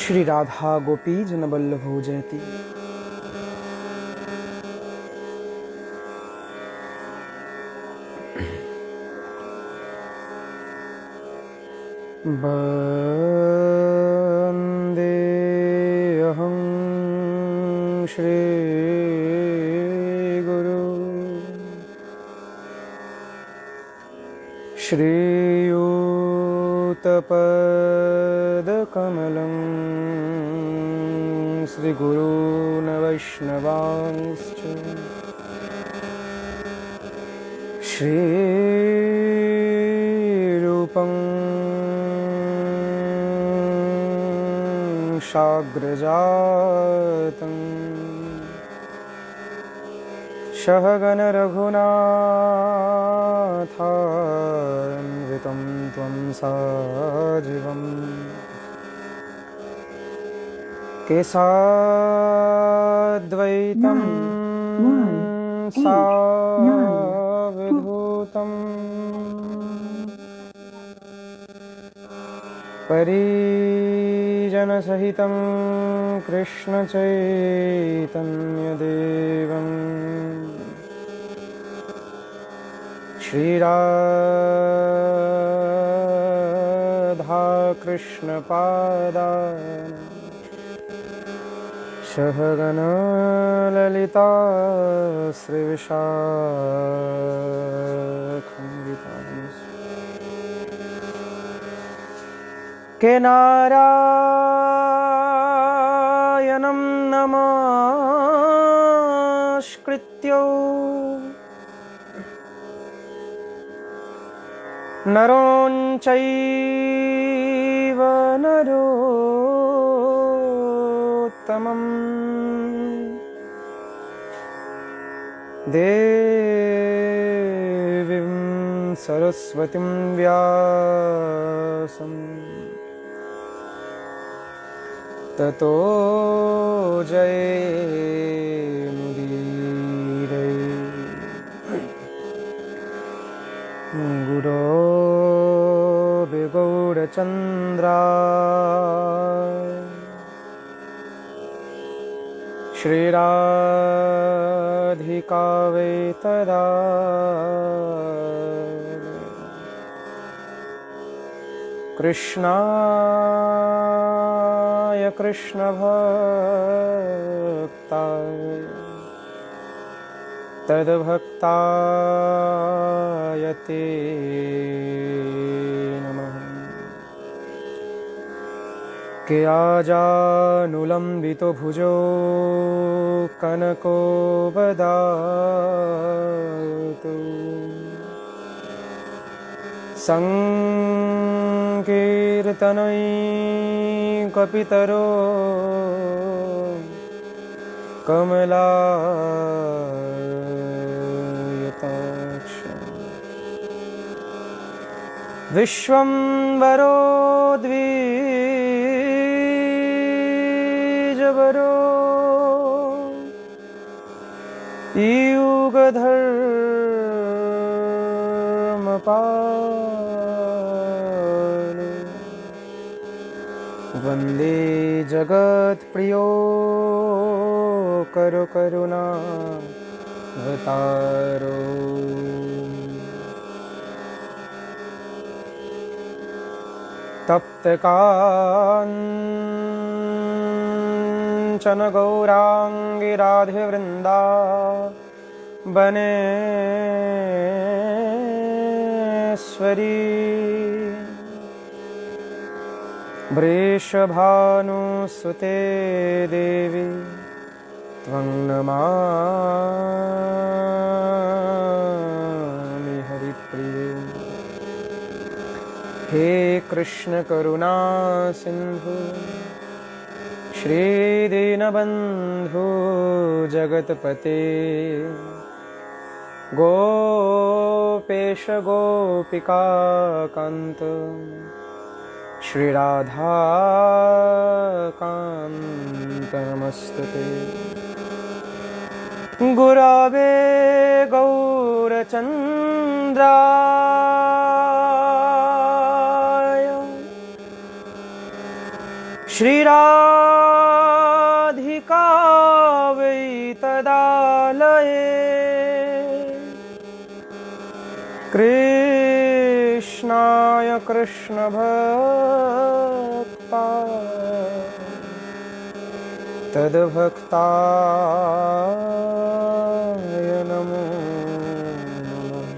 श्री राधा गोपी जन वल्लभो जयति। वन्देऽहं श्री गुरु श्रीयुतपदकमलं श्रीगुरून् वैष्णवांश्च श्रीरूपं साग्रजातं सहगण रघुनाथान्वितं त्वं सजीवं केशाद्वैतं सावधूतं परिजनसहितं कृष्णचैतन्यदेवं श्रीराधाकृष्णपादान् सहगण ललिता श्रीविशाखान्वितांश्च के नारायणं नमस्कृत्य नरों चैव नरोत्तमं देवीं सरस्वतीं व्यासं ततो जयमुदीरये। गुरोर् गौरचन्द्राय श्रीराधिका वै तदा कृष्णाय कृष्णभक्ताय तद्भक्ताय ते नमः। के आजानुलम्बितो भुजो कनको बदातु संकीर्तनैकपितरो कमलायताक्ष विश्वम्भरो द्विजवरो युगधर्मपालो वन्दे जगत्प्रियो करो करुणा अवतारो। तप्तकाञ्चन गौराङ्गी राधे वृन्दावनेश्वरी वृषभानुसुते देवी त्वं नमामि हरिप्रिये। हे कृष्ण करुणा सिन्धु श्रीदीनबन्धु जगत्पते गोपेश गोपिका कान्त श्रीराधा कान्त नमस्तुते। गुरवे गौरचन्द्राय श्रीराधिका वै तदालये कृष्णाय कृष्णभक्ता तद्भक्ताय नमो नमः।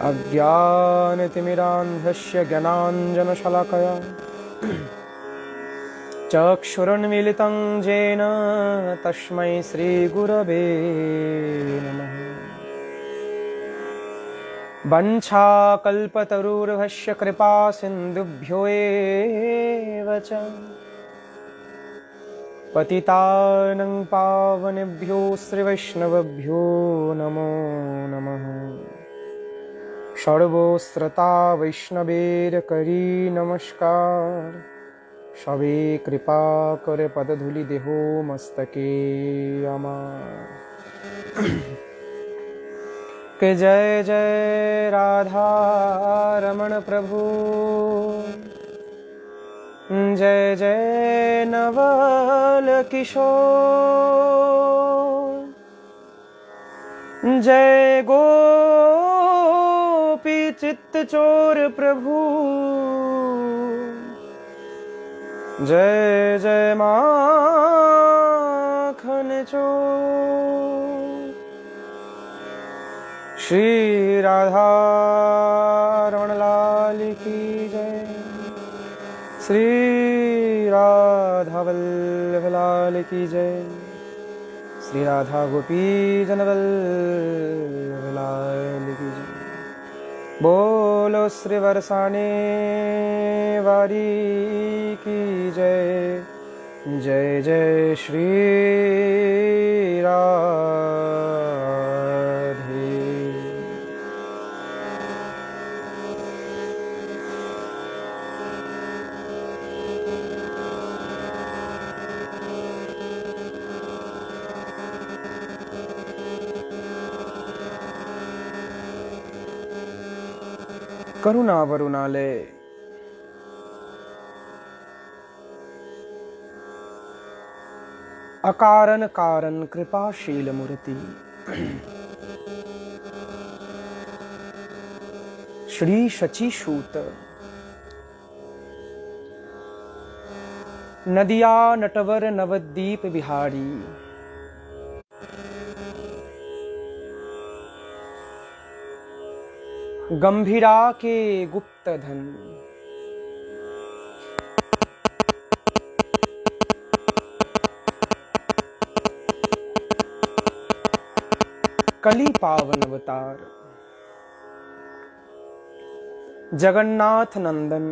अज्ञानतिमिरान्धस्य ज्ञानाञ्जनशलाकया चक्षुरुन्मीलितं येन तस्मै श्रीगुरवे नमः। वञ्छाकल्पतरुर्भस्य कृपा सिन्धुभ्यो एव च पतितानं पावनेभ्यो श्रीवैष्णवेभ्यो नमो नमः। सर्वश्रोता वैष्णवेर करी नमस्कार, सवे कृपा करे पदधूलि देहो मस्तके अमार। के जय जय राधा रमण प्रभु, जय जय नवल किशोर, जय गोपी चित्त चोर प्रभु, जय जय माखन चोर। श्री राधा रमण लाल की जय, श्री राधा वल्लभ लाल की जय, श्री राधा गोपी जन वल्लभ लाल की जय। बोलो श्री बरसाने वारी की जय, जय जय श्री राधे। करुणा वरुणालय अकारण कारण कृपाशील मूर्ति श्री शचीसूत नदिया नटवर नवद्वीप बिहारी गंभीरा के गुप्त धन कली पावन अवतार जगन्नाथ नंदन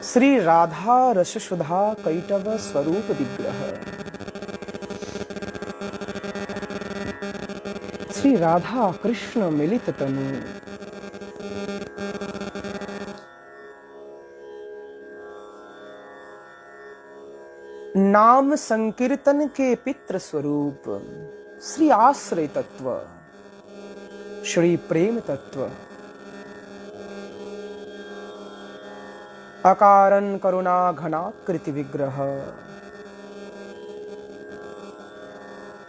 श्री राधा रस सुधा कैटव स्वरूप विग्रह श्री राधा कृष्ण मिलित तनु नाम संकीर्तन के पितृ स्वरूप श्री आश्रय तत्व श्री प्रेम तत्व अकारण करुणा घनाकृति विग्रह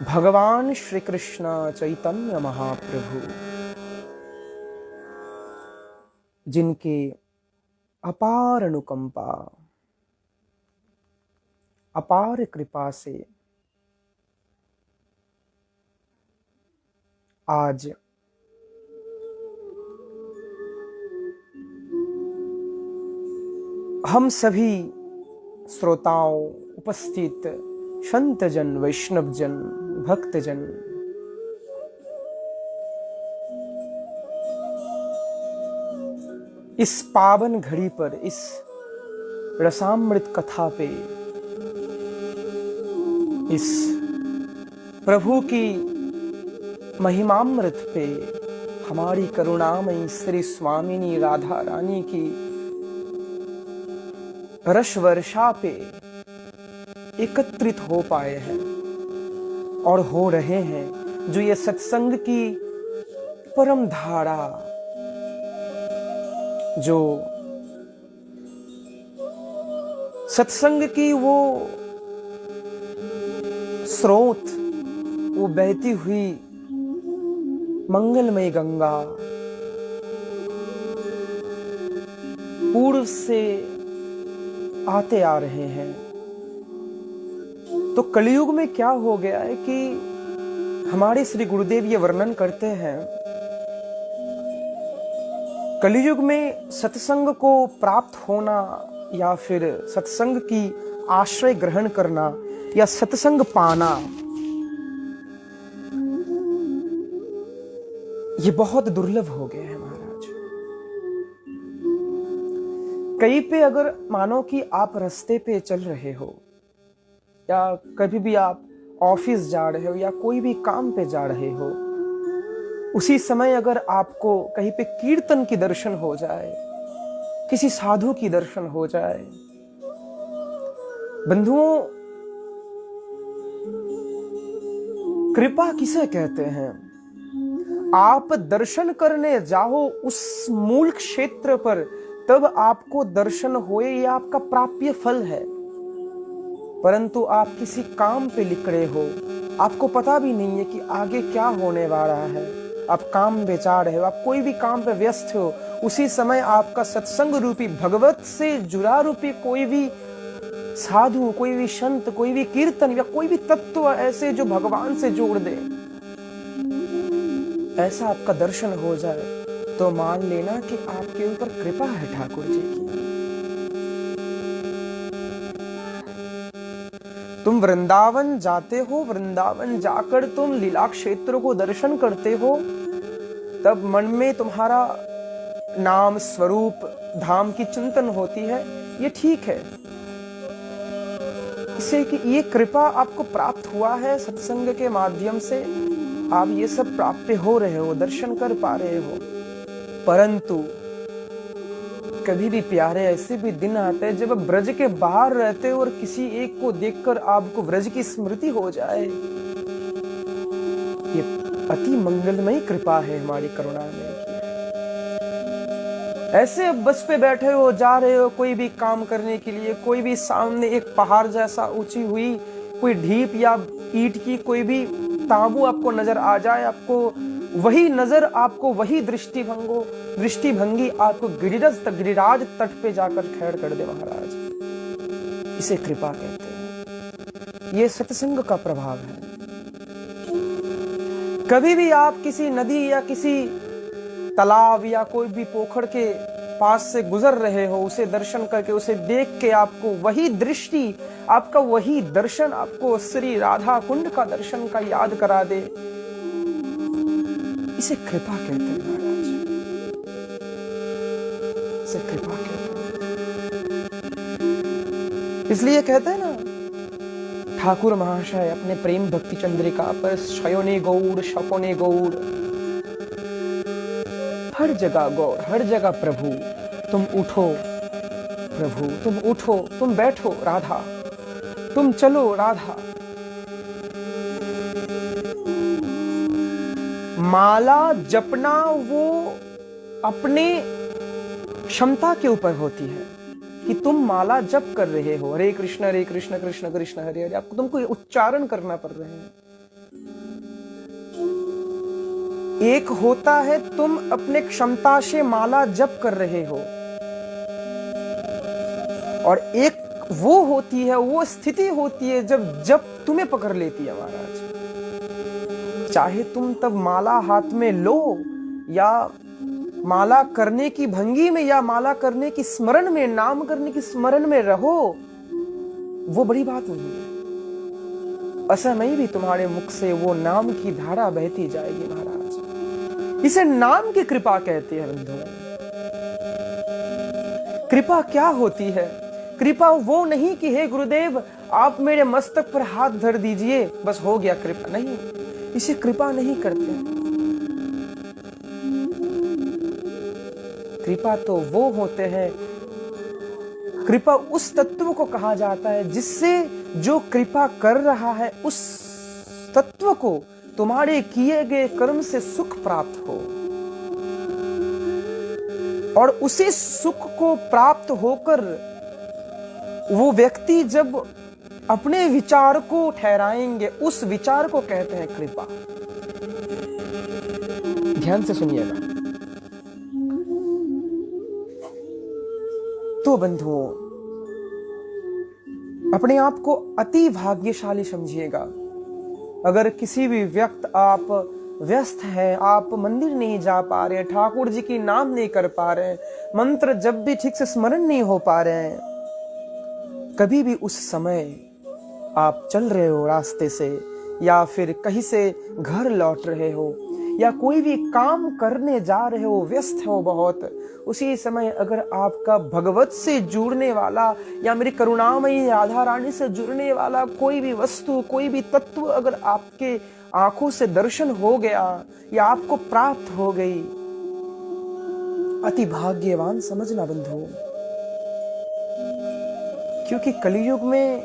भगवान श्री कृष्ण चैतन्य महाप्रभु, जिनके अपार अनुकंपा अपार कृपा से आज हम सभी श्रोताओं, उपस्थित संतजन, वैष्णवजन, भक्तजन इस पावन घड़ी पर, इस रसामृत कथा पे, इस प्रभु की महिमामृत पे, हमारी करुणामयी श्री स्वामिनी राधा रानी की रस वर्षा पे एकत्रित हो पाए हैं और हो रहे हैं। जो ये सत्संग की परम धारा जो सत्संग की वो स्रोत, वो बहती हुई मंगलमय गंगा पूर्व से आते आ रहे हैं। तो कलयुग में क्या हो गया है कि हमारे श्री गुरुदेव ये वर्णन करते हैं, कलयुग में सत्संग को प्राप्त होना या फिर सत्संग की आश्रय ग्रहण करना या सत्संग पाना, ये बहुत दुर्लभ हो गया है महाराज। कहीं पे अगर मानो कि आप रास्ते पे चल रहे हो या कभी भी आप ऑफिस जा रहे हो या कोई भी काम पे जा रहे हो, उसी समय अगर आपको कहीं पे कीर्तन की दर्शन हो जाए, किसी साधु की दर्शन हो जाए, बंधुओं कृपा किसे कहते हैं? आप दर्शन करने जाओ उस मूल क्षेत्र पर, तब आपको दर्शन होए, यह आपका प्राप्य फल है। परंतु आप किसी काम पे निकले हो, आपको पता भी नहीं है कि आगे क्या होने वाला है, आप काम पे जा रहे हो, आप कोई भी काम पे व्यस्त हो, उसी समय आपका सत्संग रूपी भगवत से जुड़ा रूपी कोई भी साधु, कोई भी संत, कोई भी कीर्तन या कोई भी तत्व ऐसे जो भगवान से जोड़ दे, ऐसा आपका दर्शन हो जाए, तो मान लेना कि आपके ऊपर कृपा है ठाकुर जी की। तुम वृंदावन जाते हो, वृंदावन जाकर तुम लीला क्षेत्र को दर्शन करते हो, तब मन में तुम्हारा नाम स्वरूप धाम की चिंतन होती है, ये ठीक है। इसे कि ये कृपा आपको प्राप्त हुआ है सत्संग के माध्यम से, आप ये सब प्राप्त हो रहे हो, दर्शन कर पा रहे हो। परंतु कभी भी प्यारे ऐसे भी दिन आते हैं जब ब्रज के बाहर रहते हो और किसी एक को देखकर आपको ब्रज की स्मृति हो जाए। ये अति मंगलमयी कृपा है हमारी करुणा में। ऐसे बस पे बैठे हो, जा रहे हो कोई भी काम करने के लिए, कोई भी सामने एक पहाड़ जैसा ऊंची हुई कोई ढीप या ईंट की कोई भी तांबू आपको नजर आ जाए, आपको वही नजर, आपको वही दृष्टिभंगी आपको गिरिराज तट पे जाकर खैर कर दे महाराज, इसे कृपा कहते हैं। ये सत्संग का प्रभाव है। कभी भी आप किसी नदी या किसी तालाब या कोई भी पोखर के पास से गुजर रहे हो, उसे दर्शन करके, उसे देख के आपको वही दृष्टि, आपका वही दर्शन आपको श्री राधा कुंड का दर्शन का याद करा दे, इसे कृपा कहते हैं महाराज, इसे कृपा कहते हैं। इसलिए कहते हैं ना ठाकुर महाशय अपने प्रेम भक्ति चंद्रिका पर, शयोने गौड़ शकोने गौड़, हर जगह गौर, हर जगह प्रभु, तुम उठो प्रभु, तुम उठो, तुम बैठो राधा, तुम चलो राधा। माला जपना वो अपने क्षमता के ऊपर होती है कि तुम माला जप कर रहे हो, हरे कृष्ण कृष्ण कृष्ण हरे हरे, आपको तुमको उच्चारण करना पड़ रहे हैं। एक होता है तुम अपने क्षमता से माला जप कर रहे हो, और एक वो होती है, वो स्थिति होती है जब जप तुम्हें पकड़ लेती है महाराज। चाहे तुम तब माला हाथ में लो या माला करने की भंगी में या माला करने की स्मरण में, नाम करने की स्मरण में रहो, वो बड़ी बात नहीं है। असमय भी तुम्हारे मुख से वो नाम की धारा बहती जाएगी महाराज। इसे नाम की कृपा कहते हैं बंधुओं। कृपा क्या होती है? कृपा वो नहीं कि हे गुरुदेव आप मेरे मस्तक पर हाथ धर दीजिए बस हो गया कृपा, नहीं, इसे कृपा नहीं करते। कृपा तो वो होते हैं, कृपा उस तत्व को कहा जाता है जिससे जो कृपा कर रहा है उस तत्व को तुम्हारे किए गए कर्म से सुख प्राप्त हो। और उसी सुख को प्राप्त होकर वो व्यक्ति जब अपने विचार को ठहराएंगे, उस विचार को कहते हैं कृपा। ध्यान से सुनिएगा। तो बंधुओं, अपने आप को अति भाग्यशाली समझिएगा। अगर किसी भी व्यक्ति आप व्यस्त हैं, आप मंदिर नहीं जा पा रहे हैं, ठाकुर जी की नाम नहीं कर पा रहे हैं, मंत्र जब भी ठीक से स्मरण नहीं हो पा रहे हैं, कभी भी उस समय आप चल रहे हो रास्ते से, या फिर कहीं से घर लौट रहे हो, या कोई भी काम करने जा रहे हो, व्यस्त हो बहुत, उसी समय अगर आपका भगवत से जुड़ने वाला या मेरी करुणामयी राधा रानी से जुड़ने वाला कोई भी वस्तु, कोई भी तत्व अगर आपके आंखों से दर्शन हो गया या आपको प्राप्त हो गई, अति भाग्यवान समझना बंधुओं। क्योंकि कलयुग में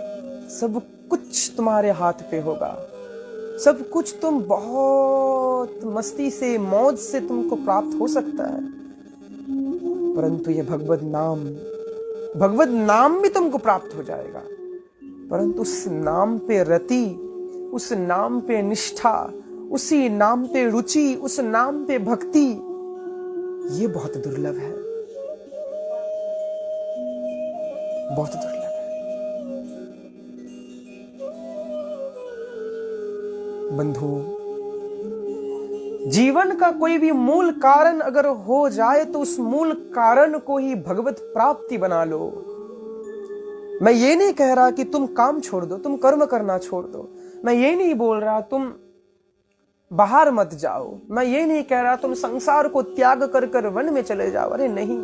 सब कुछ तुम्हारे हाथ पे होगा, सब कुछ तुम बहुत मस्ती से, मौज से तुमको प्राप्त हो सकता है, परंतु ये भगवत नाम भी तुमको प्राप्त हो जाएगा, परंतु उस नाम पे रति, उस नाम पे निष्ठा, उसी नाम पे रुचि, उस नाम पे भक्ति, ये बहुत दुर्लभ है, बहुत दुर्लभ है। बंधु, जीवन का कोई भी मूल कारण अगर हो जाए तो उस मूल कारण को ही भगवत प्राप्ति बना लो। मैं ये नहीं कह रहा कि तुम काम छोड़ दो, तुम कर्म करना छोड़ दो, मैं ये नहीं बोल रहा तुम बाहर मत जाओ, मैं ये नहीं कह रहा तुम संसार को त्याग कर कर वन में चले जाओ, अरे नहीं।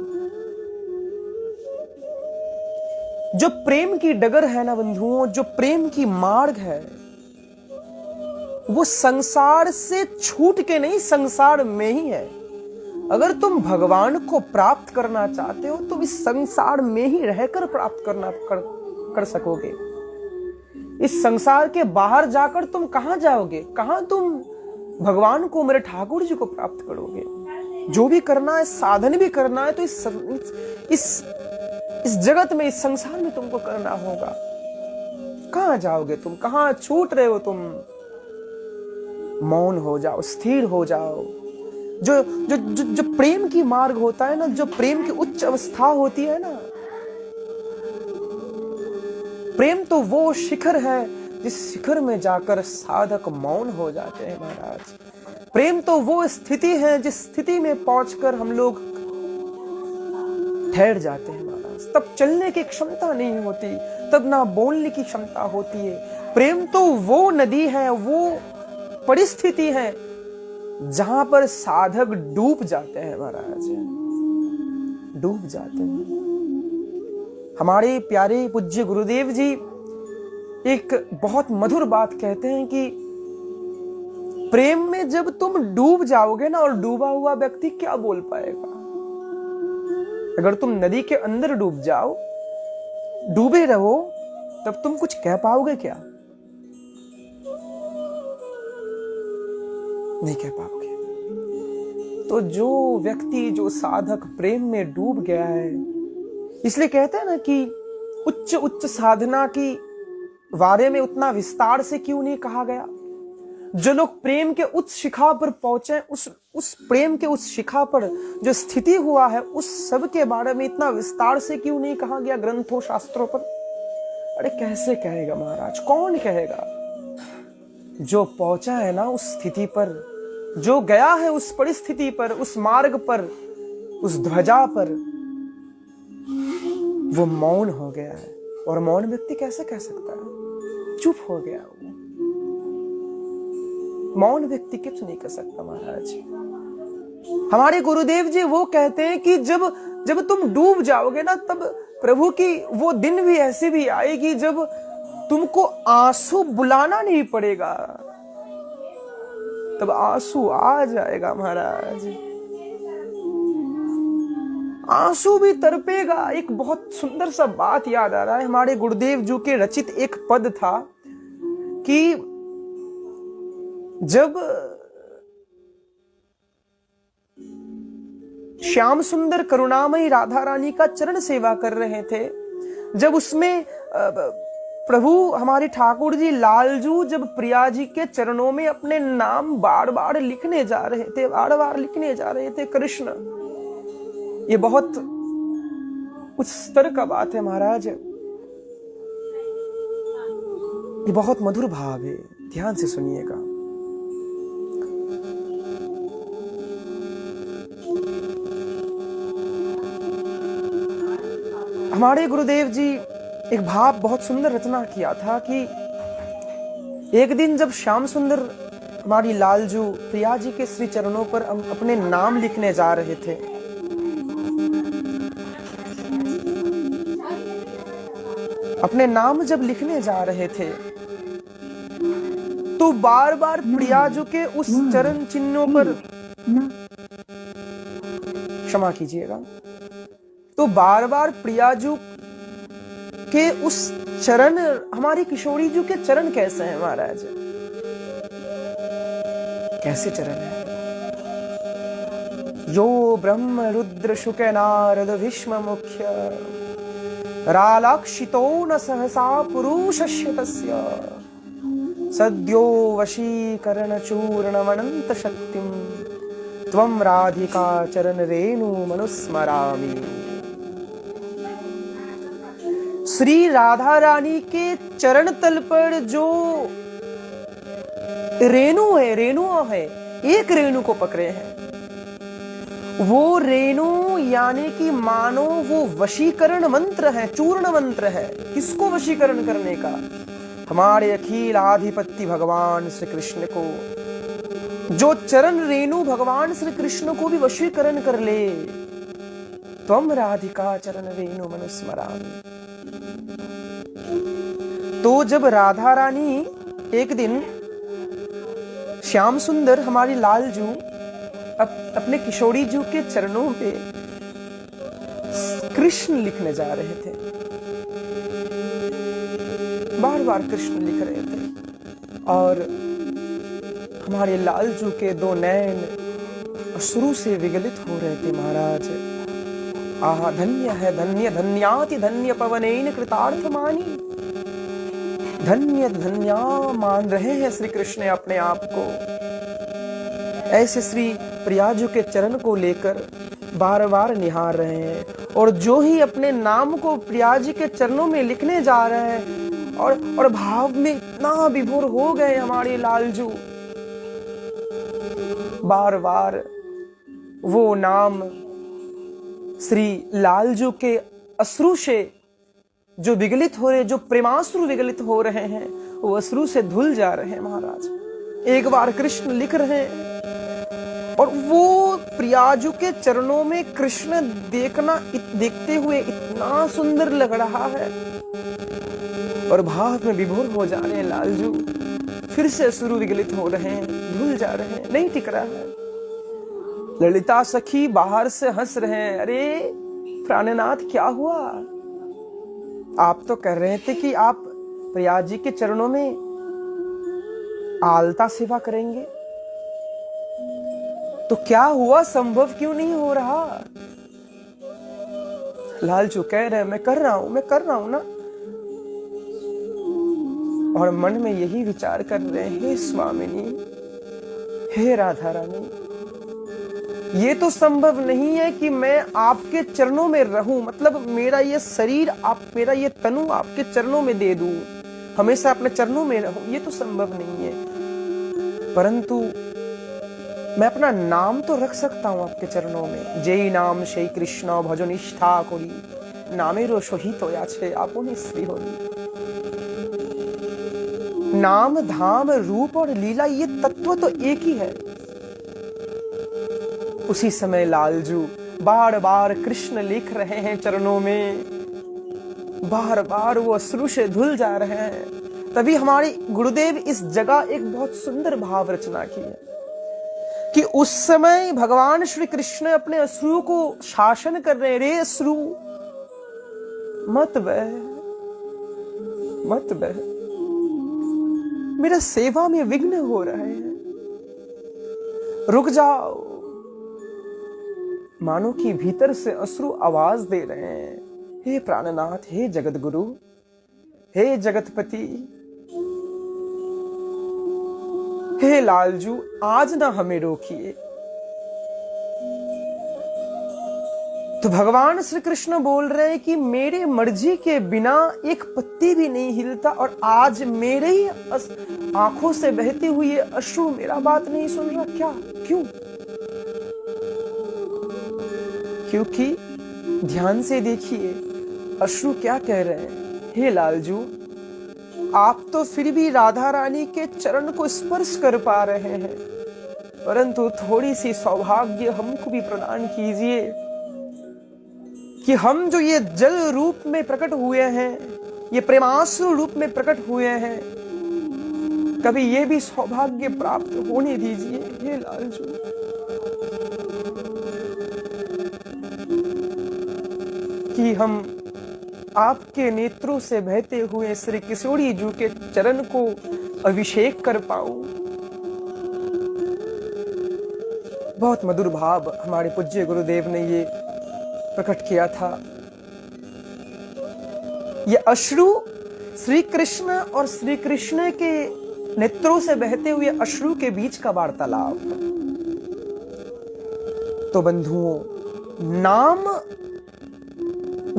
जो प्रेम की डगर है ना बंधुओं, जो प्रेम की मार्ग है, वो संसार से छूट के नहीं, संसार में ही है। अगर तुम भगवान को प्राप्त करना चाहते हो तो इस संसार में ही रहकर प्राप्त कर सकोगे। इस संसार के बाहर जाकर तुम कहां जाओगे, कहां तुम भगवान को, मेरे ठाकुर जी को प्राप्त करोगे। जो भी करना है, साधन भी करना है, तो इस जगत में, इस संसार में तुमको करना होगा। कहां जाओगे तुम, कहां छूट रहे हो तुम? मौन हो जाओ, स्थिर हो जाओ। जो जो जो, जो प्रेम की मार्ग होता है ना, जो प्रेम की उच्च अवस्था होती है ना, प्रेम तो वो शिखर है जिस शिखर में जाकर साधक मौन हो जाते हैं महाराज। प्रेम तो वो स्थिति है जिस स्थिति में पहुंचकर हम लोग ठहर जाते हैं महाराज। तब चलने की क्षमता नहीं होती, तब ना बोलने की क्षमता होती है। प्रेम तो वो नदी है, वो परिस्थिति है जहां पर साधक डूब जाते हैं महाराज, डूब जाते हैं। हमारे प्यारे पूज्य गुरुदेव जी एक बहुत मधुर बात कहते हैं कि प्रेम में जब तुम डूब जाओगे ना, और डूबा हुआ व्यक्ति क्या बोल पाएगा? अगर तुम नदी के अंदर डूब जाओ, डूबे रहो, तब तुम कुछ कह पाओगे क्या? नहीं कह पाओगे। तो जो व्यक्ति, जो साधक प्रेम में डूब गया है, इसलिए कहते हैं ना कि उच्च उच्च साधना की बारे में उतना विस्तार से क्यों नहीं कहा गया। जो लोग प्रेम के उच्च शिखा पर पहुंचे, उस प्रेम के उस शिखा पर जो स्थिति हुआ है, उस सब के बारे में इतना विस्तार से क्यों नहीं कहा गया ग्रंथों, शास्त्रों पर? अरे कैसे कहेगा महाराज, कौन कहेगा? जो पहुंचा है ना उस स्थिति पर, जो गया है उस परिस्थिति पर, उस मार्ग पर, उस ध्वजा पर, वो मौन हो गया है। और मौन व्यक्ति कैसे कह सकता है? चुप हो गया वो। मौन व्यक्ति कुछ नहीं कर सकता महाराज। हमारे गुरुदेव जी वो कहते हैं कि जब तुम डूब जाओगे ना, तब प्रभु की वो दिन भी ऐसी भी आएगी जब तुमको आंसू बुलाना नहीं पड़ेगा, तब आंसू आ जाएगा महाराज। आंसू भी तड़पेगा। एक बहुत सुंदर सा बात याद आ रहा है, हमारे गुरुदेव जी के रचित एक पद था कि जब श्याम सुंदर करुणामयी राधा रानी का चरण सेवा कर रहे थे, जब उसमें प्रभु हमारे ठाकुर जी लालजू जब प्रिया जी के चरणों में अपने नाम बार बार लिखने जा रहे थे, बार बार लिखने जा रहे थे कृष्ण, ये बहुत उच्च स्तर का बात है महाराज, ये बहुत मधुर भाव है, ध्यान से सुनिएगा। हमारे गुरुदेव जी एक भाव बहुत सुंदर रचना किया था कि एक दिन जब श्याम सुंदर हमारी लालजू प्रिया जी के श्री चरणों पर अपने नाम लिखने जा रहे थे, अपने नाम जब लिखने जा रहे थे तो बार बार प्रिया जी के उस चरण चिन्हों पर, क्षमा कीजिएगा, तो बार बार प्रिया जी के उस चरण, हमारी किशोरी जी के चरण कैसे हैं महाराज, कैसे चरण है? यो ब्रह्म रुद्र शुक नारद भीष्म मुख्य रालाक्षितो न सहसा पुरुषस्य तस्य सद्यो वशीकरण चूर्णमनंत शक्तिं त्वं राधिका चरण रेणु मनुस्मरामि। श्री राधा रानी के चरण तल पर जो रेणु है, रेणुओं है, एक रेणु को पकड़े हैं, वो रेणु यानी कि मानो वो वशीकरण मंत्र है, चूर्ण मंत्र है। किसको वशीकरण करने का? हमारे अखिल आधिपत्य भगवान श्री कृष्ण को। जो चरण रेणु भगवान श्री कृष्ण को भी वशीकरण कर ले। त्वं राधिका चरण रेणु मनुस्मरामि। तो जब राधा रानी एक दिन श्याम सुंदर हमारी लालजू अपने किशोरी जी के चरणों पे कृष्ण लिखने जा रहे थे, बार बार कृष्ण लिख रहे थे, और हमारे लालजू के दो नैन अश्रु से विगलित हो रहे थे महाराज। आहा, धन्य है धन्य, धन्याति धन्य पवनेन कृतार्थ मानी। धन्य धन्या मान रहे हैं श्री कृष्ण अपने आप को। ऐसे श्री प्रियाजू के चरण को लेकर बार बार निहार रहे हैं, और जो ही अपने नाम को प्रियाजी के चरणों में लिखने जा रहे हैं, और भाव में इतना विभोर हो गए हमारे लालजू, बार बार वो नाम श्री लालजू के अश्रु से जो विगलित हो रहे, जो प्रेमाश्रु विगलित हो रहे हैं, वो अश्रु से धुल जा रहे हैं महाराज। एक बार कृष्ण लिख रहे हैं, और वो प्रियाजू के चरणों में कृष्ण देखते हुए इतना सुंदर लग रहा है, और भाव में विभोर हो जा रहे हैं लालजू। फिर से अश्रु विगलित हो रहे हैं, धुल जा रहे हैं, नहीं टिक रहा है। ललिता सखी बाहर से हंस रहे हैं, अरे प्राणनाथ क्या हुआ? आप तो कह रहे थे कि आप प्रिया जी के चरणों में आलता सेवा करेंगे, तो क्या हुआ? संभव क्यों नहीं हो रहा? लालजू कह रहे हैं, मैं कर रहा हूं ना। और मन में यही विचार कर रहे हैं, हे स्वामिनी, हे राधा रानी, ये तो संभव नहीं है कि मैं आपके चरणों में रहूं, मतलब मेरा ये शरीर, मेरा ये तनु आपके चरणों में दे दूं, हमेशा अपने चरणों में रहूं, ये तो संभव नहीं है। परंतु मैं अपना नाम तो रख सकता हूं आपके चरणों में। जय नाम श्री कृष्ण भजो निष्ठा करी, नामेरो शोहित होया छे आपुनि श्री होरी। नाम धाम रूप और लीला, ये तत्व तो एक ही है। उसी समय लालजू बार बार कृष्ण लिख रहे हैं चरणों में, बार बार वो अश्रु से धुल जा रहे हैं। तभी हमारे गुरुदेव इस जगह एक बहुत सुंदर भाव रचना की है कि उस समय भगवान श्री कृष्ण अपने अश्रु को शासन कर रहे हैं। रे अश्रु मत बह, मत बह, मेरा सेवा में विघ्न हो रहे हैं, रुक जाओ, मानो कि भीतर से अश्रु आवाज दे रहे हैं, हे प्राणनाथ, हे जगत गुरु, हे जगतपति, हे लालजू, आज ना हमें रोकिए। तो भगवान श्री कृष्ण बोल रहे हैं कि मेरे मर्जी के बिना एक पत्ती भी नहीं हिलता, और आज मेरे ही आंखों से बहते हुए अश्रु मेरा बात नहीं सुन रहा। क्या? क्यों? क्योंकि ध्यान से देखिए अश्रु क्या कह रहे हैं, हे लालजू, आप तो फिर भी राधा रानी के चरण को स्पर्श कर पा रहे हैं, परंतु थोड़ी सी सौभाग्य हमको भी प्रदान कीजिए कि हम जो ये जल रूप में प्रकट हुए हैं, ये प्रेमाश्रु रूप में प्रकट हुए हैं, कभी ये भी सौभाग्य प्राप्त होने दीजिए, हे लालजू। कि हम आपके नेत्रों से बहते हुए श्री किशोरी जी के चरण को अभिषेक कर पाऊं। बहुत मधुर भाव हमारे पूज्य गुरुदेव ने ये प्रकट किया था। ये अश्रु श्री कृष्ण और श्री कृष्ण के नेत्रों से बहते हुए अश्रु के बीच का वार्तालाप। तो बंधुओं, नाम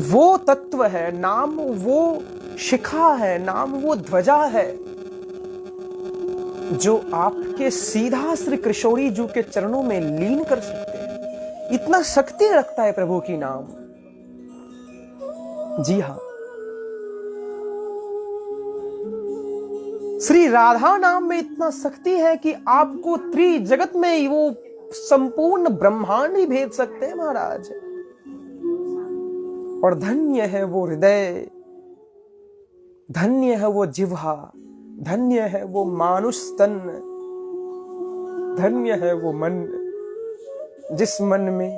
वो तत्व है, नाम वो शिखा है, नाम वो ध्वजा है जो आपके सीधा श्री किशोरी जी के चरणों में लीन कर सकते हैं। इतना शक्ति रखता है प्रभु की नाम। जी हां, श्री राधा नाम में इतना शक्ति है कि आपको त्रिजगत में वो संपूर्ण ब्रह्मांड ही भेज सकते हैं महाराज। और धन्य है वो हृदय, धन्य है वो जिह्वा, धन्य है वो मानुष तन, धन्य है वो मन, जिस मन में,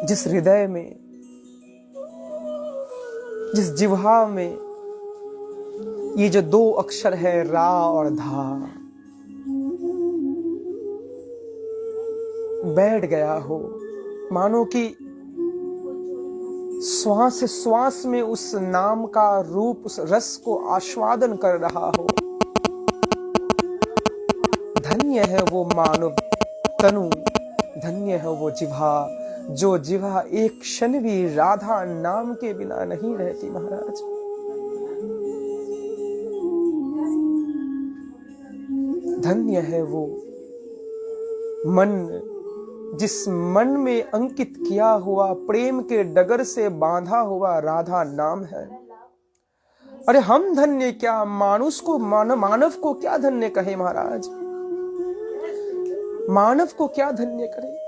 जिस हृदय में, जिस जिह्वा में ये जो दो अक्षर है रा और धा बैठ गया हो, मानो कि श्वास श्वास में उस नाम का रूप, उस रस को आस्वादन कर रहा हो। धन्य है वो मानव तनु, धन्य है वो जिह्वा, जो जिह्वा एक क्षण भी राधा नाम के बिना नहीं रहती महाराज। धन्य है वो मन, जिस मन में अंकित किया हुआ प्रेम के डगर से बांधा हुआ राधा नाम है। अरे हम धन्य क्या, मानुष को मानव को क्या धन्य कहे महाराज, मानव को क्या धन्य करे।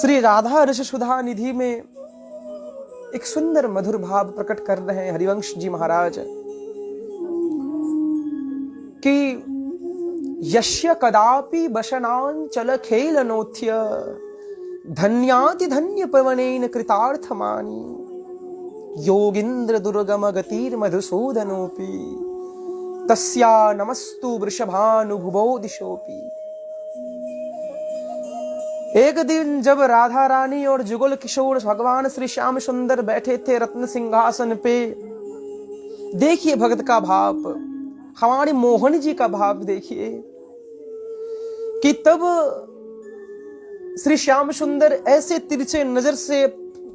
श्री राधा रस सुधा निधि में एक सुंदर मधुर भाव प्रकट कर रहे हैं हरिवंश जी महाराज कि यस्य कदापि वशनांचल खेलनोथ्य धन्याति धन्य पवनेन कृतार्थमानि योगिंद्र दुर्गम गतिर मधुसूदनोपि तस्या नमस्तु वृषभानुभुवो दिशोपि। एक दिन जब राधा रानी और जुगल किशोर भगवान श्री श्याम सुंदर बैठे थे रत्न सिंहासन पे, देखिए भक्त का भाव, हमारे मोहन जी का भाव देखिए कि तब श्री श्याम सुंदर ऐसे तिरछे नजर से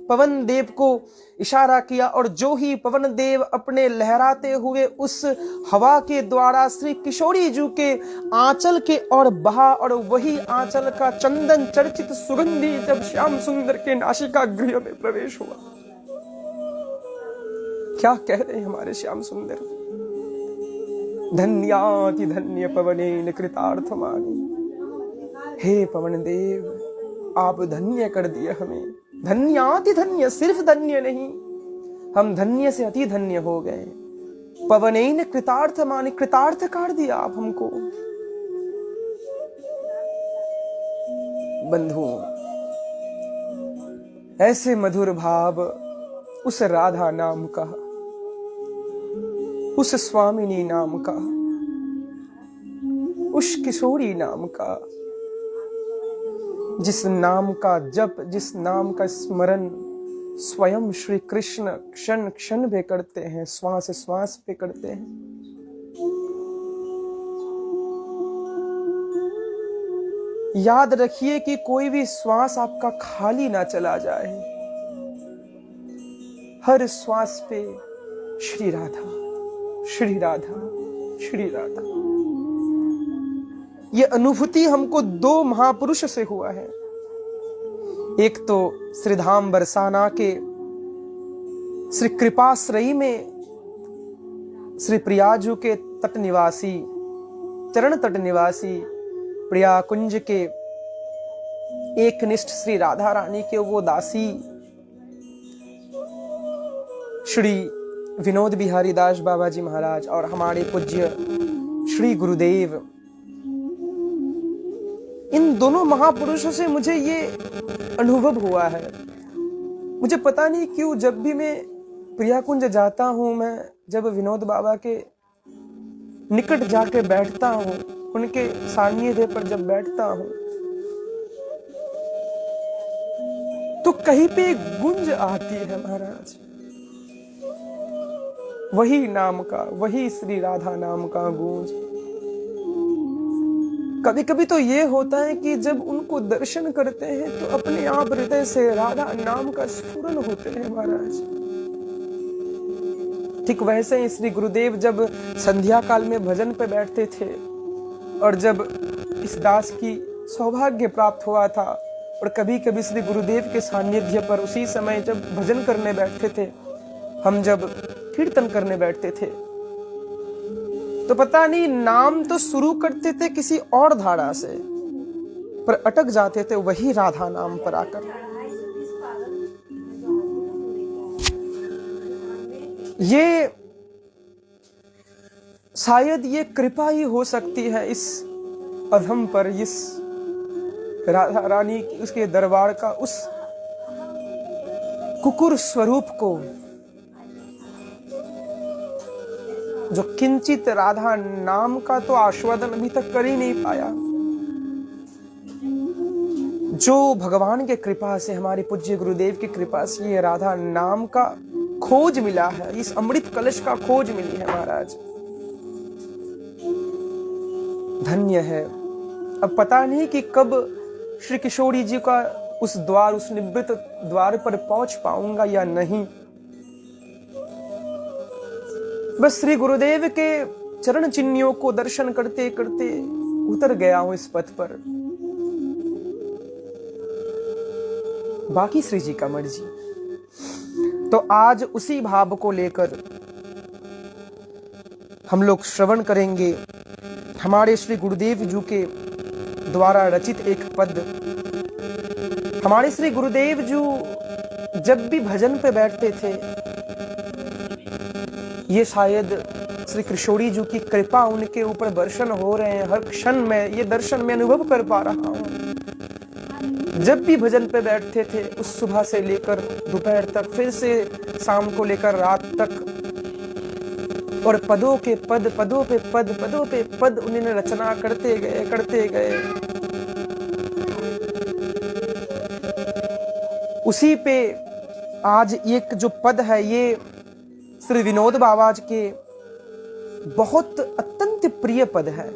पवन देव को इशारा किया, और जो ही पवन देव अपने लहराते हुए उस हवा के द्वारा श्री किशोरी जी के आंचल के और बहा, और वही आंचल का चंदन चर्चित सुगंधी जब श्याम सुंदर के नासिका गृह में प्रवेश हुआ। क्या कह रहे हैं हमारे श्याम सुंदर, धन्याति धन्य पवनेन कृतार्थमानि। हे पवन देव, आप धन्य कर दिए हमें, धन्याति धन्य, सिर्फ धन्य नहीं, हम धन्य से अति धन्य हो गए। पवनेन कृतार्थमानि, कृतार्थ कर दिया आप हमको। बंधुओं, ऐसे मधुर भाव उस राधा नाम का, उस स्वामिनी नाम का, उस किशोरी नाम का, जिस नाम का जप, जिस नाम का स्मरण स्वयं श्री कृष्ण क्षण क्षण पे करते हैं, श्वास श्वास पे करते हैं। याद रखिए कि कोई भी श्वास आपका खाली ना चला जाए। हर श्वास पे श्री राधा, श्री राधा, श्री राधा। ये अनुभूति हमको दो महापुरुष से हुआ है। एक तो श्रीधाम बरसाना के श्री कृपाश्रयी में श्री प्रियाजू के तट निवासी, चरण तट निवासी प्रिया कुंज के एक निष्ठ श्री राधा रानी के वो दासी श्री विनोद बिहारी दास बाबा जी महाराज और हमारे पूज्य श्री गुरुदेव, इन दोनों महापुरुषों से मुझे ये अनुभव हुआ है। मुझे पता नहीं क्यों जब भी मैं प्रिया कुंज जाता हूं, मैं जब विनोद बाबा के निकट जाके बैठता हूं, उनके सानिध्य पर जब बैठता हूं, तो कहीं पे गुंज आती है महाराज, वही नाम का, वही श्री राधा नाम का गूंज। कभी कभी तो ये होता है कि जब उनको दर्शन करते हैं तो अपने आप हृदय से राधा नाम का स्फुरन होते हैं महाराज। ठीक वैसे ही श्री गुरुदेव जब संध्या काल में भजन पे बैठते थे, और जब इस दास की सौभाग्य प्राप्त हुआ था, और कभी कभी श्री गुरुदेव के सानिध्य पर उसी समय जब भजन करने बैठते थे, हम जब कीर्तन करने बैठते थे, तो पता नहीं नाम तो शुरू करते थे किसी और धारा से, पर अटक जाते थे वही राधा नाम पर आकर। ये शायद ये कृपा ही हो सकती है इस अधम पर, इस राधा रानी की, उसके दरबार का उस कुकुर स्वरूप को, जो किंचित राधा नाम का तो आस्वादन अभी तक कर ही नहीं पाया, जो भगवान के कृपा से, हमारे पूज्य गुरुदेव की कृपा से ये राधा नाम का खोज मिला है, इस अमृत कलश का खोज मिली है महाराज, धन्य है। अब पता नहीं कि कब श्री किशोरी जी का उस द्वार, उस निवृत्त द्वार पर पहुंच पाऊंगा या नहीं। बस श्री गुरुदेव के चरण चिन्हों को दर्शन करते करते उतर गया हूं इस पथ पर, बाकी श्री जी का मर्जी। तो आज उसी भाव को लेकर हम लोग श्रवण करेंगे हमारे श्री गुरुदेव जी के द्वारा रचित एक पद। हमारे श्री गुरुदेव जी जब भी भजन पे बैठते थे, ये शायद श्री किशोरी जी की कृपा उनके ऊपर दर्शन हो रहे हैं, हर क्षण में ये दर्शन में अनुभव कर पा रहा हूं। जब भी भजन पे बैठते थे, उस सुबह से लेकर दोपहर तक, फिर से शाम को लेकर रात तक, और पदों के पद, पदों पे पद, पदों पे पद उन्होंने रचना करते गए, करते गए। उसी पे आज एक जो पद है, ये श्री विनोद बाबा के बहुत अत्यंत प्रिय पद है।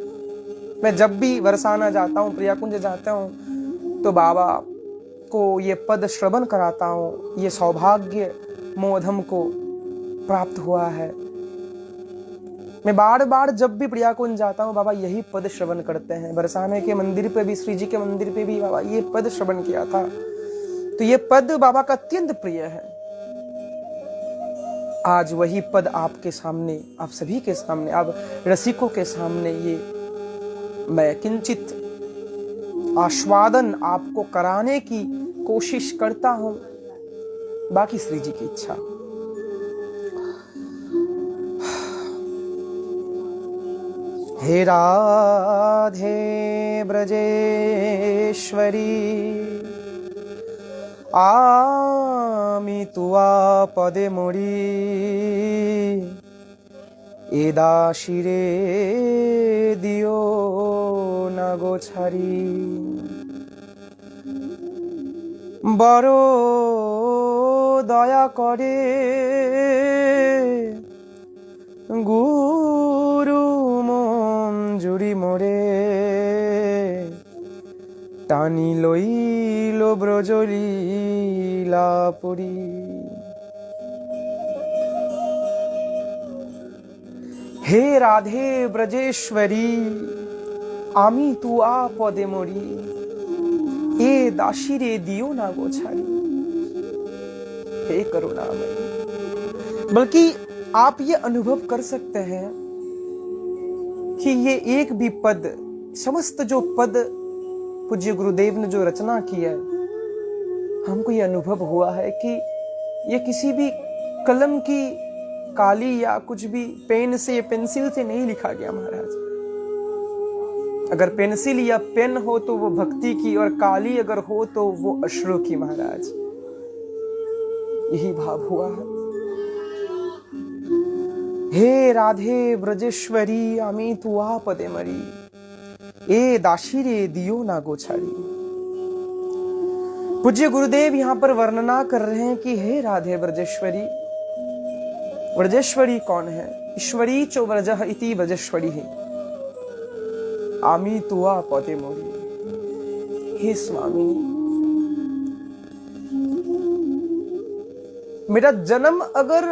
मैं जब भी बरसाना जाता हूँ, प्रिया कुंज जाता हूँ, तो बाबा को ये पद श्रवण कराता हूँ। ये सौभाग्य मोधम को प्राप्त हुआ है। मैं बार बार जब भी प्रिया कुंज जाता हूँ, बाबा यही पद श्रवण करते हैं। बरसाने के मंदिर पे भी, श्री जी के मंदिर पे भी बाबा ये पद श्रवण किया था। तो ये पद बाबा का अत्यंत प्रिय है। आज वही पद आपके सामने, आप सभी के सामने, आप रसिकों के सामने ये मैं किंचित आस्वादन आपको कराने की कोशिश करता हूं, बाकी श्री जी की इच्छा। हे राधे ब्रजेश्वरी, आमी तुआ पदे मोरी, एदा शिरे दियो গোছারি বড় দয়া করে গুরু মঞ্জুরি মোরে টানি লইল ব্রজলীলাপুরী। হে রাধে ব্রজেশ্বরী আমি তুয়া পদে মরি ए दासी रे दियो ना गोछारी। हे करुणामयी, बल्कि आप ये अनुभव कर सकते हैं कि ये एक भी पद, समस्त जो पद पूज्य गुरुदेव ने जो रचना की है, हमको ये अनुभव हुआ है कि ये किसी भी कलम की काली या कुछ भी पेन से या पेंसिल से नहीं लिखा गया महाराज। अगर पेंसिल या पेन हो तो वो भक्ति की, और काली अगर हो तो वो अश्रु की महाराज। यही भाव हुआ है। हे राधे ब्रजेश्वरी आमी तुआ पदे मरी ए दाशी रे दियो ना गोछारी। पूज्य गुरुदेव यहां पर वर्णना कर रहे हैं कि हे राधे ब्रजेश्वरी। ब्रजेश्वरी कौन है? ईश्वरी चो व्रजः इति ब्रजेश्वरी है। आमी तुआ पदे मोरी। हे स्वामिनी, मेरा जन्म अगर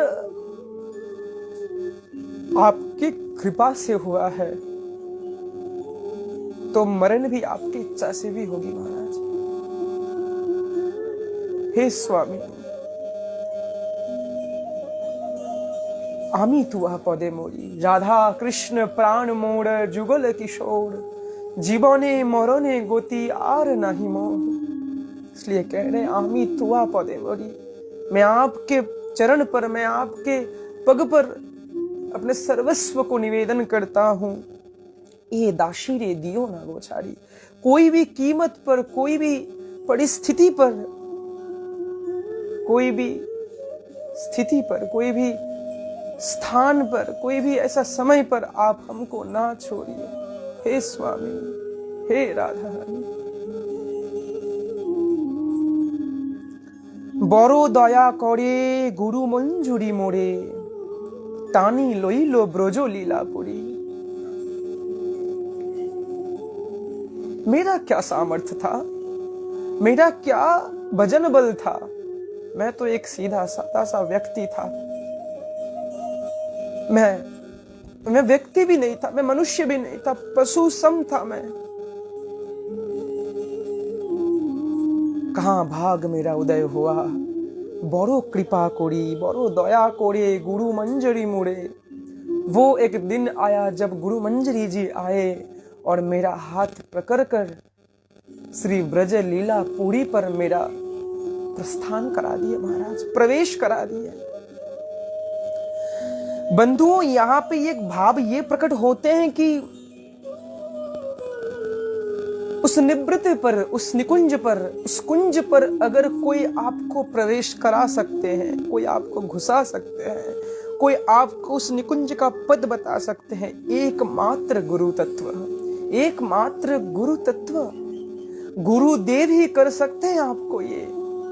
आपकी कृपा से हुआ है तो मरण भी आपकी इच्छा से भी होगी महाराज। हे स्वामी आमी तुआ पदे मोरी। राधा कृष्ण प्राण मोड़ जुगल किशोर जीवने मरणे गोती आर नहीं मोर। इसलिए कह रहे आमी तुआ पदे मोरी। मैं आपके चरण पर, मैं आपके पग पर अपने सर्वस्व को निवेदन करता हूं। ये दासी रे दियो ना गोछारी। कोई भी कीमत पर, कोई भी परिस्थिति पर, कोई भी स्थिति पर, कोई भी स्थान पर, कोई भी ऐसा समय पर आप हमको ना छोड़िए। हे स्वामी, हे राधा रानी। बड़ो दया करे गुरु मंजूरी मोरे टानी लइलो ब्रजो लीलापुरी। मेरा क्या सामर्थ्य था, मेरा क्या भजन बल था। मैं तो एक सीधा सादा सा व्यक्ति था। मैं व्यक्ति भी नहीं था, मैं मनुष्य भी नहीं था, पशु सम था मैं। कहां भाग मेरा उदय हुआ। बड़ो कृपा कोरी, बड़ो दया कोरे गुरु मंजरी मुड़े। वो एक दिन आया जब गुरु मंजरी जी आए और मेरा हाथ पकड़ कर श्री ब्रज लीला पूरी पर मेरा प्रस्थान करा दिए महाराज, प्रवेश करा दिए। बंधुओं, यहां पे एक भाव ये प्रकट होते हैं कि उस निवृत्ति पर, उस निकुंज पर, उस कुंज पर अगर कोई आपको प्रवेश करा सकते हैं, कोई आपको घुसा सकते हैं, कोई आपको उस निकुंज का पद बता सकते हैं, एकमात्र गुरु तत्व, एकमात्र गुरु तत्व, गुरुदेव ही कर सकते हैं आपको।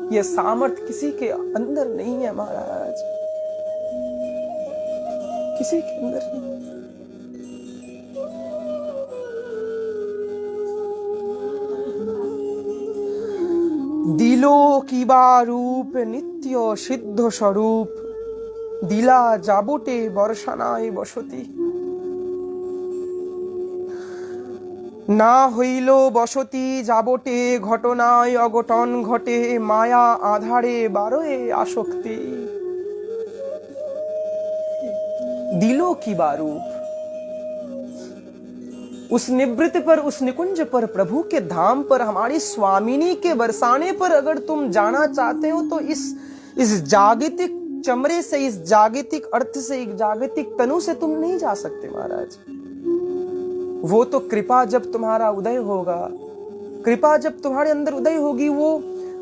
ये सामर्थ्य किसी के अंदर नहीं है महाराज, किसी के अंदर नहीं। दिलो की रूप नित्य सिद्ध स्वरूप दिला जाबोटे बर्षानाय बसती। ना हইল বসতি যাবটে ঘটনায় অঘটন ঘটে মায়া আধারে বারোয় আসক্তি। दिलों की बारूप, उस निवृत्त पर, उस निकुंज पर, प्रभु के धाम पर, हमारी स्वामिनी के बरसाने पर अगर तुम जाना चाहते हो तो इस जागतिक चमड़े से, इस जागतिक अर्थ से, एक जागतिक तनु से तुम नहीं जा सकते महाराज। वो तो कृपा जब तुम्हारा उदय होगा, कृपा जब तुम्हारे अंदर उदय होगी, वो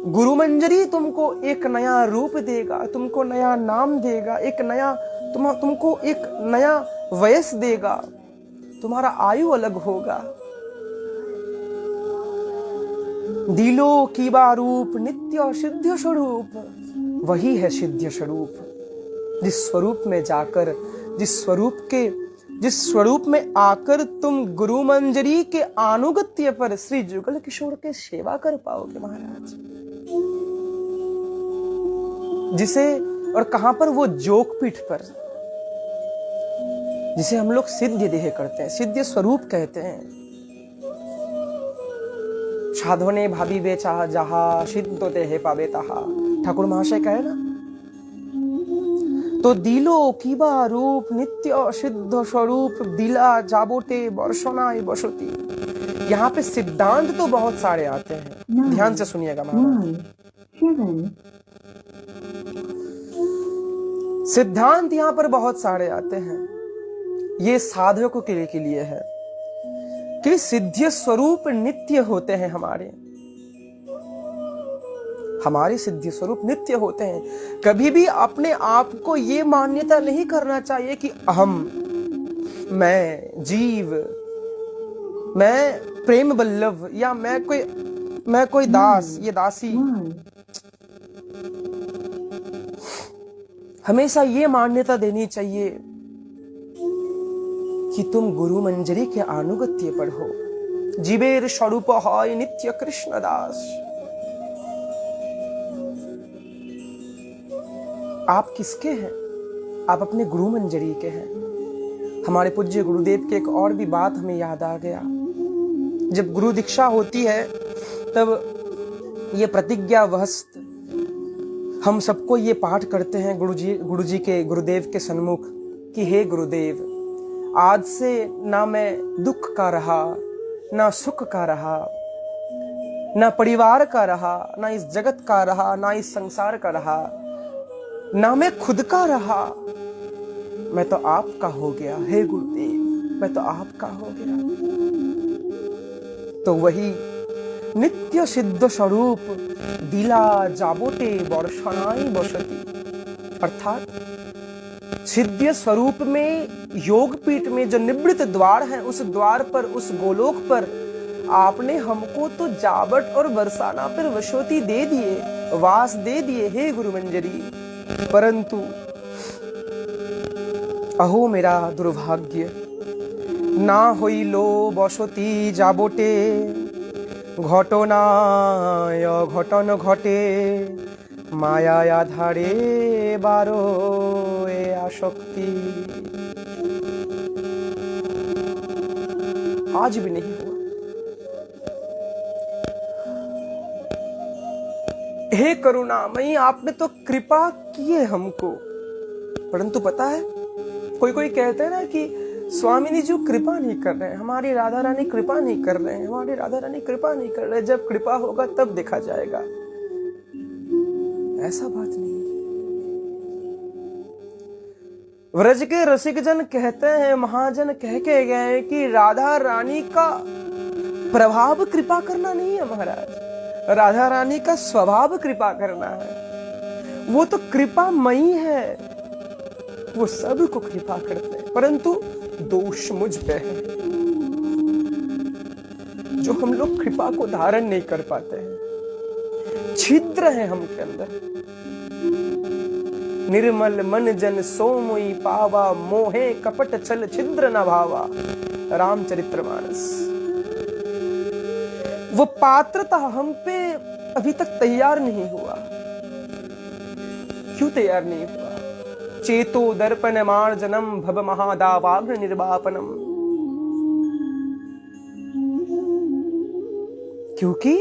गुरु मंजरी तुमको एक नया रूप देगा, तुमको नया नाम देगा, एक नया तुमको एक नया वयस देगा, तुम्हारा आयु अलग होगा। दिलो की बारूप नित्य सिद्ध स्वरूप, वही है सिद्ध स्वरूप। जिस स्वरूप में जाकर, जिस स्वरूप में आकर तुम गुरु मंजरी के आनुगत्य पर श्री जुगल किशोर के सेवा कर पाओगे महाराज। जिसे, और कहां पर, वो जोग पीठ पर, जिसे हम लोग सिद्ध देह करते हैं, सिद्ध स्वरूप कहते हैं। साधने भाभी बेचा जहा सिद्ध देह पावे तहा, ठाकुर महाशय कहे ना। तो दिलो कीबा रूप नित्य सिद्ध स्वरूप, दिला जाबोटे वर्षनाय बसती। यहाँ पे सिद्धांत तो बहुत सारे आते हैं, ध्यान से सुनिएगा महाराज। सिद्धांत यहाँ पर बहुत सारे आते हैं। ये साधकों के लिए है कि सिद्ध स्वरूप नित्य होते हैं। हमारे सिद्ध स्वरूप नित्य होते हैं। कभी भी अपने आप को ये मान्यता नहीं करना चाहिए कि अहम, मैं जीव, मैं प्रेम बल्लभ, या मैं कोई दास, ये दासी। हमेशा ये मान्यता देनी चाहिए कि तुम गुरु मंजरी के आनुगत्य पर हो। जीवेर स्वरूप है नित्य कृष्ण दास। आप किसके हैं? आप अपने गुरु मंजरी के हैं। हमारे पूज्य गुरुदेव के एक और भी बात हमें याद आ गया। जब गुरु दीक्षा होती है तब ये प्रतिज्ञा वहस्त हम सबको ये पाठ करते हैं गुरुजी के, गुरुदेव के सन्मुख कि हे गुरुदेव, आज से ना मैं दुख का रहा, ना सुख का रहा, ना परिवार का रहा, ना इस जगत का रहा, ना इस संसार का रहा, ना मैं खुद का रहा, मैं तो आपका हो गया। हे गुरुदेव, मैं तो आपका हो गया। तो वही नित्य सिद्ध स्वरूप दिला जाबोटे वर्षनाई बसती, अर्थात सिद्ध स्वरूप में, योग पीठ में जो निवृत्त द्वार है, उस द्वार पर, उस गोलोक पर आपने हमको तो जाबट और बरसाना पर वसोती दे दिए, वास दे दिए हे गुरु मंजरी। परंतु अहो मेरा दुर्भाग्य, ना होई लो बसती जाबोटे, घटनाय घटन घटे, माया आधारे बारो ए आसक्ति। आज भी नहीं हुआ। हे करुणामयी, आपने तो कृपा की है हमको, परंतु पता है कोई कहते हैं ना कि स्वामी जी कृपा नहीं कर रहे हैं, हमारी राधा रानी कृपा नहीं कर रहे हैं, हमारी राधा रानी कृपा नहीं कर रहे, जब कृपा होगा तब देखा जाएगा। ऐसा बात नहीं। व्रज के रसिक जन कहते हैं, महाजन कह के गए कि राधा रानी का प्रभाव कृपा करना नहीं है महाराज, राधा रानी का स्वभाव कृपा करना है। वो तो कृपामयी है, वो सबको कृपा करते हैं, परंतु दोष मुझ पे है जो हम लोग कृपा को धारण नहीं कर पाते हैं। छिद्र है हमके अंदर। निर्मल मन जन सोमुई पावा, मोहे कपट छल छिद्र न भावा, रामचरितमानस। वो पात्रता हम पे अभी तक तैयार नहीं हुआ। क्यों तैयार नहीं हुआ? चेतो दर्पण मार्जनम भव महादावाग्र निर्वापनम। क्योंकि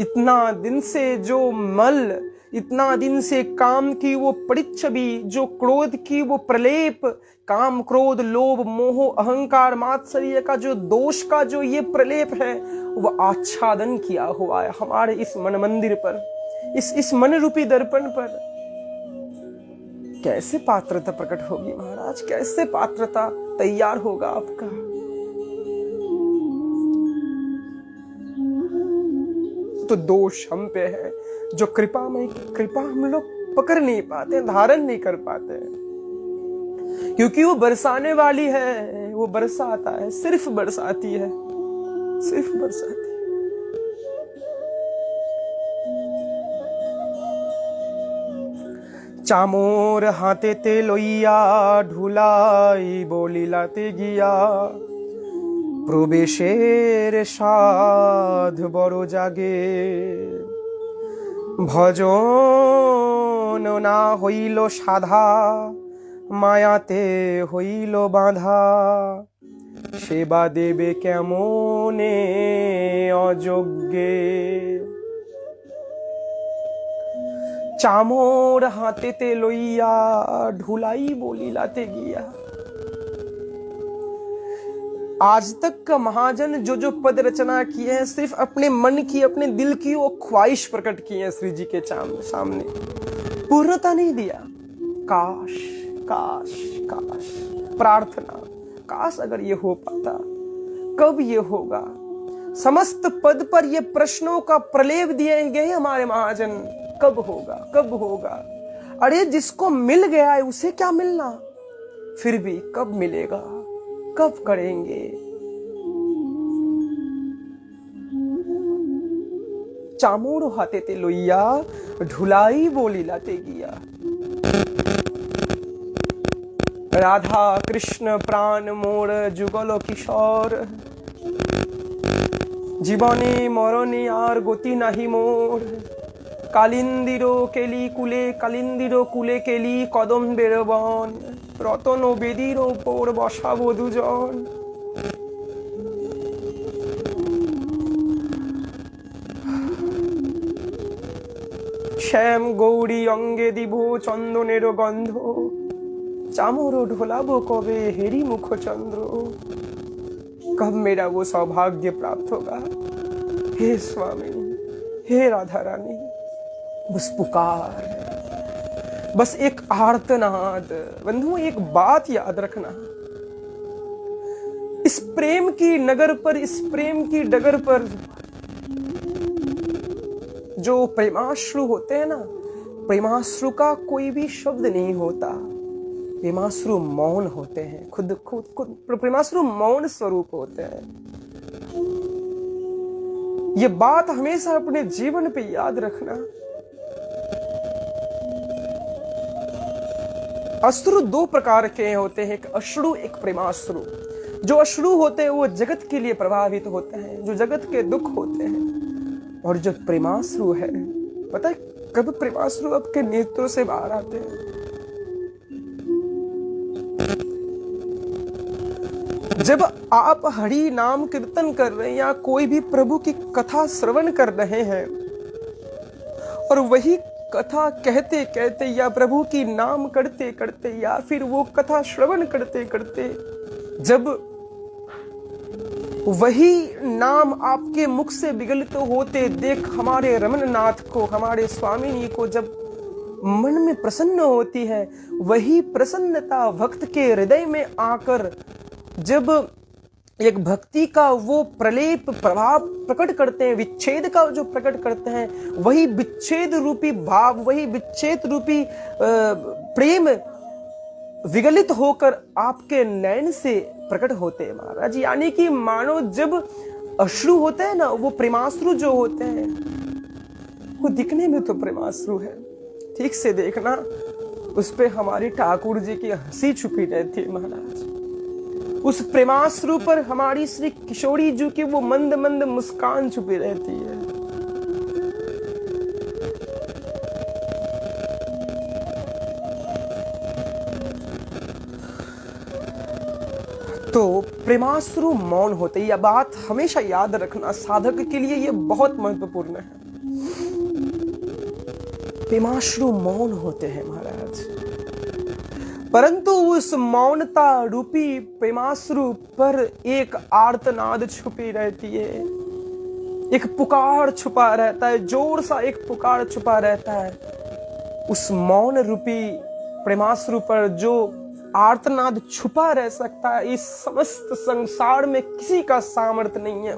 इतना दिन से जो मल, इतना दिन से काम की वो परिच्छवि, जो क्रोध की वो प्रलेप, काम क्रोध लोभ मोह अहंकार मात्सर्य का जो दोष का जो ये प्रलेप है, वो आच्छादन किया हुआ है हमारे इस मन मंदिर पर, इस मन रूपी दर्पण पर। कैसे पात्रता प्रकट होगी महाराज? कैसे पात्रता तैयार होगा आपका? तो दोष हम पे है जो कृपा हम लोग पकड़ नहीं पाते, धारण नहीं कर पाते, क्योंकि वो बरसाने वाली है, वो बरसाता है, सिर्फ बरसाती है, सिर्फ बरसाती। চামর হাতেতে লইয়া ঢুলাই বলিলাতে গিয়া প্রবেশের সাধ বড় জাগে ভজন না হইল সাধা মায়াতে হইল বাঁধা সেবা দেবে কেমনে অযোগ্যে চামর हाथेते लोइया ढुलाई बोलिलाते गिया। आज तक का महाजन जो जो पद रचना किए हैं सिर्फ अपने मन की अपने दिल की वो ख्वाहिश प्रकट की है श्री जी के सामने, पूर्णता नहीं दिया। काश काश काश प्रार्थना, काश अगर ये हो पाता। कब ये होगा? समस्त पद पर ये प्रश्नों का प्रलेप दिए गए हमारे महाजन। कब होगा, कब होगा? अरे जिसको मिल गया है उसे क्या मिलना, फिर भी कब मिलेगा, कब करेंगे? चामोर हाथेते लोइया ढुलाई बोलिलाते गिया। राधा कृष्ण प्राण मोर जुगल किशोर जीवने मरणे आर गति नाही मोर কালিন্দিরো কেলি কুলে কালিন্দিরো কুলে কেলি কদম বেরবন রতন বেদির ওপর বসাবো দুজন। শ্যাম গৌরী অঙ্গে দিব চন্দনের গন্ধ চামর ঢোলাবো কবে হেরি মুখচন্দ্র। कब मेरा वो सौभाग्य प्राप्त होगा? हे स्वामी, हे राधा रानी, बस पुकार, बस एक आर्तनाद। बंधुओं एक बात याद रखना, इस प्रेम की नगर पर, इस प्रेम की डगर पर जो प्रेमाश्रु होते हैं ना, प्रेमाश्रु का कोई भी शब्द नहीं होता। प्रेमाश्रु मौन होते हैं, खुद प्रेमाश्रु मौन स्वरूप होते हैं। ये बात हमेशा अपने जीवन पे याद रखना। अश्रु दो प्रकार के होते हैं, एक अश्रु एक प्रेमाश्रु। जो अश्रु होते हैं वो जगत के लिए प्रभावित होते हैं, जो जगत के दुख होते हैं। और जो प्रेमाश्रु है, पता है कब प्रेमाश्रु आपके नेत्रों से बाहर आते हैं? जब आप हरि नाम कीर्तन कर रहे हैं या कोई भी प्रभु की कथा श्रवण कर रहे हैं और वही कथा कहते कहते या प्रभु की नाम करते करते या फिर वो कथा श्रवण करते करते जब वही नाम आपके मुख से विगलित होते देख हमारे रमणनाथ को, हमारे स्वामिनी को जब मन में प्रसन्न होती है, वही प्रसन्नता भक्त के हृदय में आकर जब एक भक्ति का वो प्रलेप प्रभाव प्रकट करते हैं, विच्छेद का जो प्रकट करते हैं, वही विच्छेद रूपी भाव, वही विच्छेद रूपी प्रेम विगलित होकर आपके नयन से प्रकट होते हैं महाराज। यानी कि मानो जब अश्रु होते हैं ना, वो प्रेमाश्रु जो होते हैं, वो दिखने में तो प्रेमाश्रु है, ठीक से देखना उस पे हमारी ठाकुर जी की हंसी छुपी रहती है महाराज। उस प्रेमाश्रु पर हमारी श्री किशोरी जी की वो मंद मंद मुस्कान छुपी रहती है। तो प्रेमाश्रु मौन होते, यह बात हमेशा याद रखना, साधक के लिए यह बहुत महत्वपूर्ण है। प्रेमाश्रु मौन होते हैं महाराज, परंतु उस मौनता रूपी प्रेमाश्रु पर एक आर्तनाद छुपी रहती है, एक पुकार छुपा रहता है, जोर सा एक पुकार छुपा रहता है। उस मौन रूपी प्रेमाश्रु पर जो आर्तनाद छुपा रह सकता है, इस समस्त संसार में किसी का सामर्थ्य नहीं है।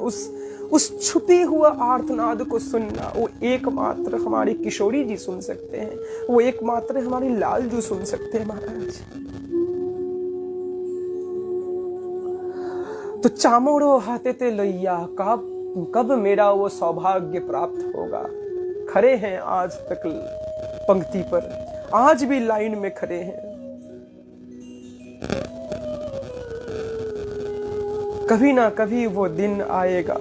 उस छुपी हुआ आर्तनाद को सुनना वो एकमात्र हमारी किशोरी जी सुन सकते हैं, वो एकमात्र हमारी लाल जी सुन सकते हैं महाराज। तो चामोरो हाथेते लोइया, कब मेरा वो सौभाग्य प्राप्त होगा? खड़े हैं आज तक पंक्ति पर, आज भी लाइन में खड़े हैं। कभी ना कभी वो दिन आएगा,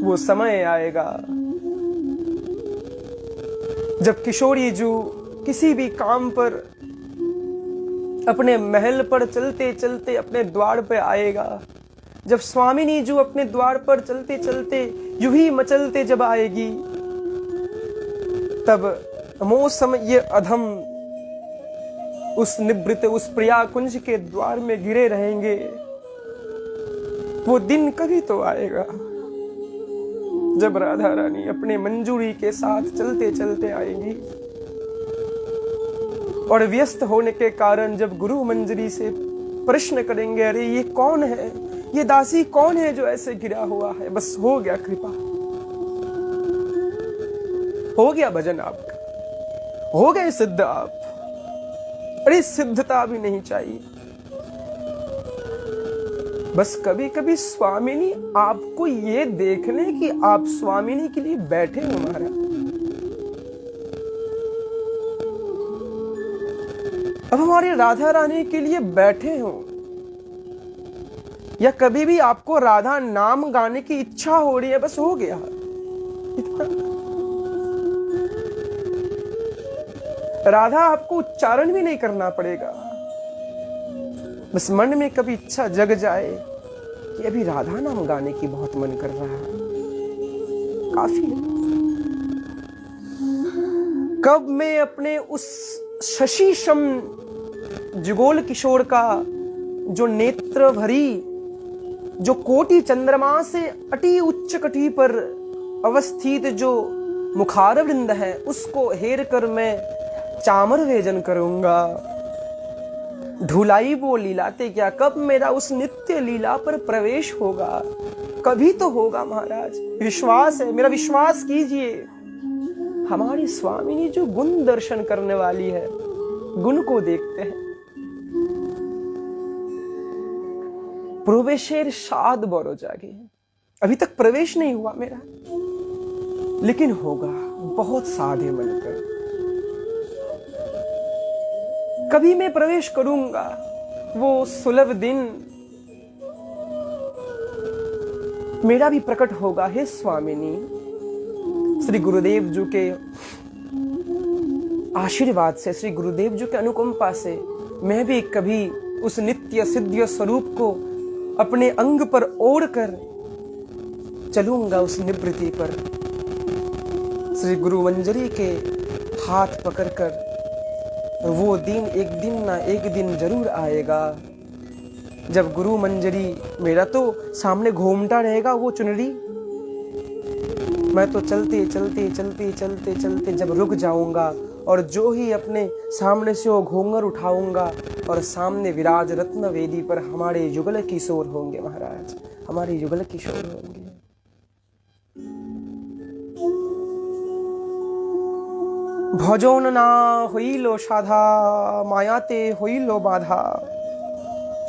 वो समय आएगा जब किशोरी जी किसी भी काम पर अपने महल पर चलते चलते अपने द्वार पे आएगा, जब स्वामिनी जी अपने द्वार पर चलते चलते यूं ही मचलते जब आएगी, तब मौसम ये अधम उस निवृत्त उस प्रिया कुंज के द्वार में गिरे रहेंगे। वो दिन कभी तो आएगा जब राधा रानी अपने मंजूरी के साथ चलते चलते आएंगी, और व्यस्त होने के कारण जब गुरु मंजरी से प्रश्न करेंगे, अरे ये कौन है, ये दासी कौन है जो ऐसे गिरा हुआ है। बस हो गया कृपा, हो गया भजन आपका, हो गए सिद्ध आप। अरे सिद्धता भी नहीं चाहिए, बस कभी कभी स्वामिनी आपको ये देखने कि आप स्वामिनी के लिए बैठे हो महाराज। अब हमारी राधा रानी के लिए बैठे हो, या कभी भी आपको राधा नाम गाने की इच्छा हो रही है, बस हो गया इतना। राधा आपको उच्चारण भी नहीं करना पड़ेगा, बस मन में कभी इच्छा जग जाए कि अभी राधा नाम गाने की बहुत मन कर रहा है, काफी है। कब मैं अपने उस शशि सम जुगोल किशोर का जो नेत्र भरी, जो कोटि चंद्रमा से अति उच्च कटी पर अवस्थित जो मुखारविंद है, उसको हेर कर मैं चामर वेजन करूंगा। ढुलाई वो लीलाते क्या, कब मेरा उस नित्य लीला पर प्रवेश होगा? कभी तो होगा महाराज, विश्वास है, मेरा विश्वास कीजिए। हमारी स्वामिनी जो गुण दर्शन करने वाली है, गुण को देखते हैं। प्रवेशेर साध बरो जागे, अभी तक प्रवेश नहीं हुआ मेरा, लेकिन होगा, बहुत साधे मन कर। कभी मैं प्रवेश करूंगा, वो सुलभ दिन मेरा भी प्रकट होगा। हे स्वामिनी, श्री गुरुदेव जी के आशीर्वाद से, श्री गुरुदेव जी के अनुकंपा से मैं भी कभी उस नित्य सिद्ध स्वरूप को अपने अंग पर ओढ़ कर चलूंगा उस निवृत्ति पर। श्री गुरु मंजरी के हाथ पकड़कर वो दिन एक दिन जरूर आएगा, जब गुरु मंजरी, मेरा तो सामने घूमता रहेगा वो चुनरी, मैं तो चलते चलते चलते चलते चलते जब रुक जाऊंगा, और जो ही अपने सामने से वो घोंघर उठाऊंगा, और सामने विराज रत्न वेदी पर हमारे युगल किशोर होंगे महाराज, हमारे युगल किशोर होंगे। भजन ना हইল সাধা, মায়াতে হইল বাধা,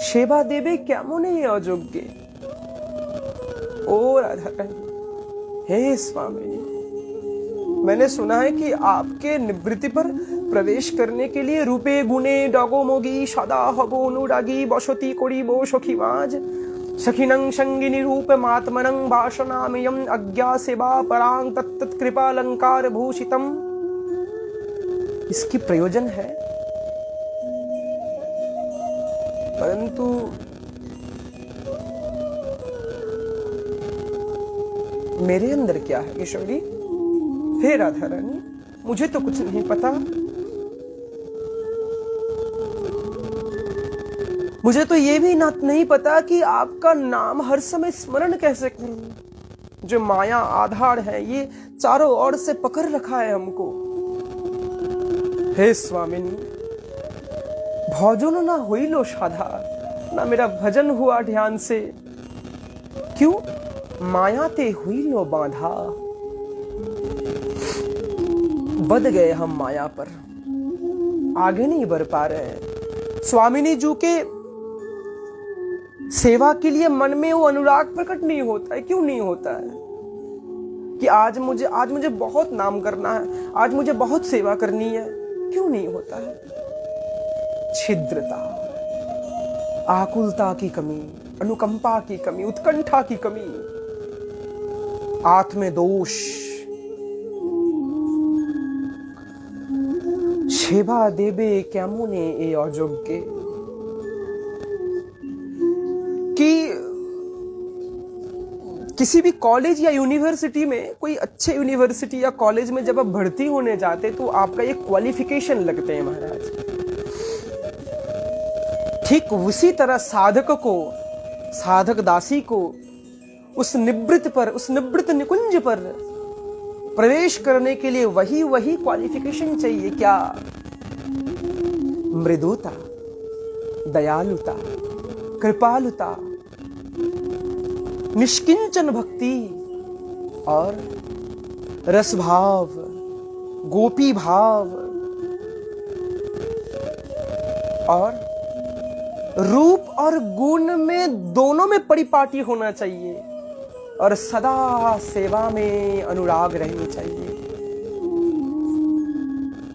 সেবা দেবে কেমনে অযোগ্যে। ओ राधा रानी, हे स्वामी, मैंने सुना है कि आपके निवृत्ति पर प्रवेश करने के लिए रूपे गुणे डगोमोगी सदा हबो अनुरागी बसती करिबो सखी माज, सखिनं संगिनी रूप मात्मनं वासनामयं अज्ञा सेवा परां तत्त कृपालंकार भूषितम। इसकी प्रयोजन है, परंतु मेरे अंदर क्या है किशोरी? हे राधा रानी, मुझे तो कुछ नहीं पता। मुझे तो ये भी नहीं पता कि आपका नाम हर समय स्मरण कैसे करूं। जो माया आधार है, ये चारों ओर से पकड़ रखा है हमको। हे स्वामिनी, भजन ना होइलो साधा, ना मेरा भजन हुआ ध्यान से। क्यों? माया ते हुइलो बांधा, बध गए हम माया पर, आगे नहीं बढ़ पा रहे। स्वामिनी जी के सेवा के लिए मन में वो अनुराग प्रकट नहीं होता है। क्यों नहीं होता है? कि आज मुझे बहुत नाम करना है, आज मुझे बहुत सेवा करनी है, क्यों नहीं होता है? छिद्रता, आकुलता की कमी, अनुकंपा की कमी, उत्कंठा की कमी, आत्मदोष। सेवा देबे केमने ए अयोग्य, कि किसी भी कॉलेज या यूनिवर्सिटी में, कोई अच्छे यूनिवर्सिटी या कॉलेज में जब आप भर्ती होने जाते तो आपका एक क्वालिफिकेशन लगते हैं महाराज। ठीक उसी तरह साधक को, साधक दासी को उस निवृत्त निकुंज पर प्रवेश करने के लिए वही क्वालिफिकेशन चाहिए। क्या? मृदुता, दयालुता, कृपालुता, निष्किंचन भक्ति और रसभाव, गोपी भाव और रूप और गुण में, दोनों में परिपाटी होना चाहिए और सदा सेवा में अनुराग रहनी चाहिए।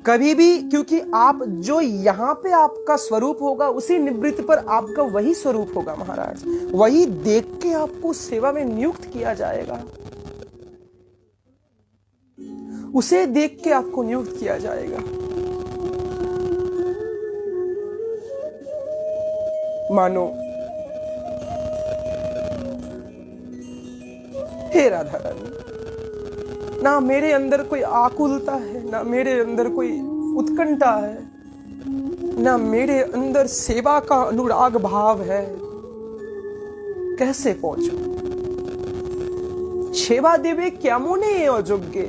कभी भी, क्योंकि आप जो यहां पे आपका स्वरूप होगा उसी निवृत्त पर आपका वही स्वरूप होगा महाराज। वही देख के आपको सेवा में नियुक्त किया जाएगा, उसे देख के आपको नियुक्त किया जाएगा। मानो हे राधा रानी, ना मेरे अंदर कोई आकुलता है, ना मेरे अंदर कोई उत्कंठा है, ना मेरे अंदर सेवा का अनुराग भाव है। कैसे पहुंचूं? सेवा देवे केमने अयोग्य,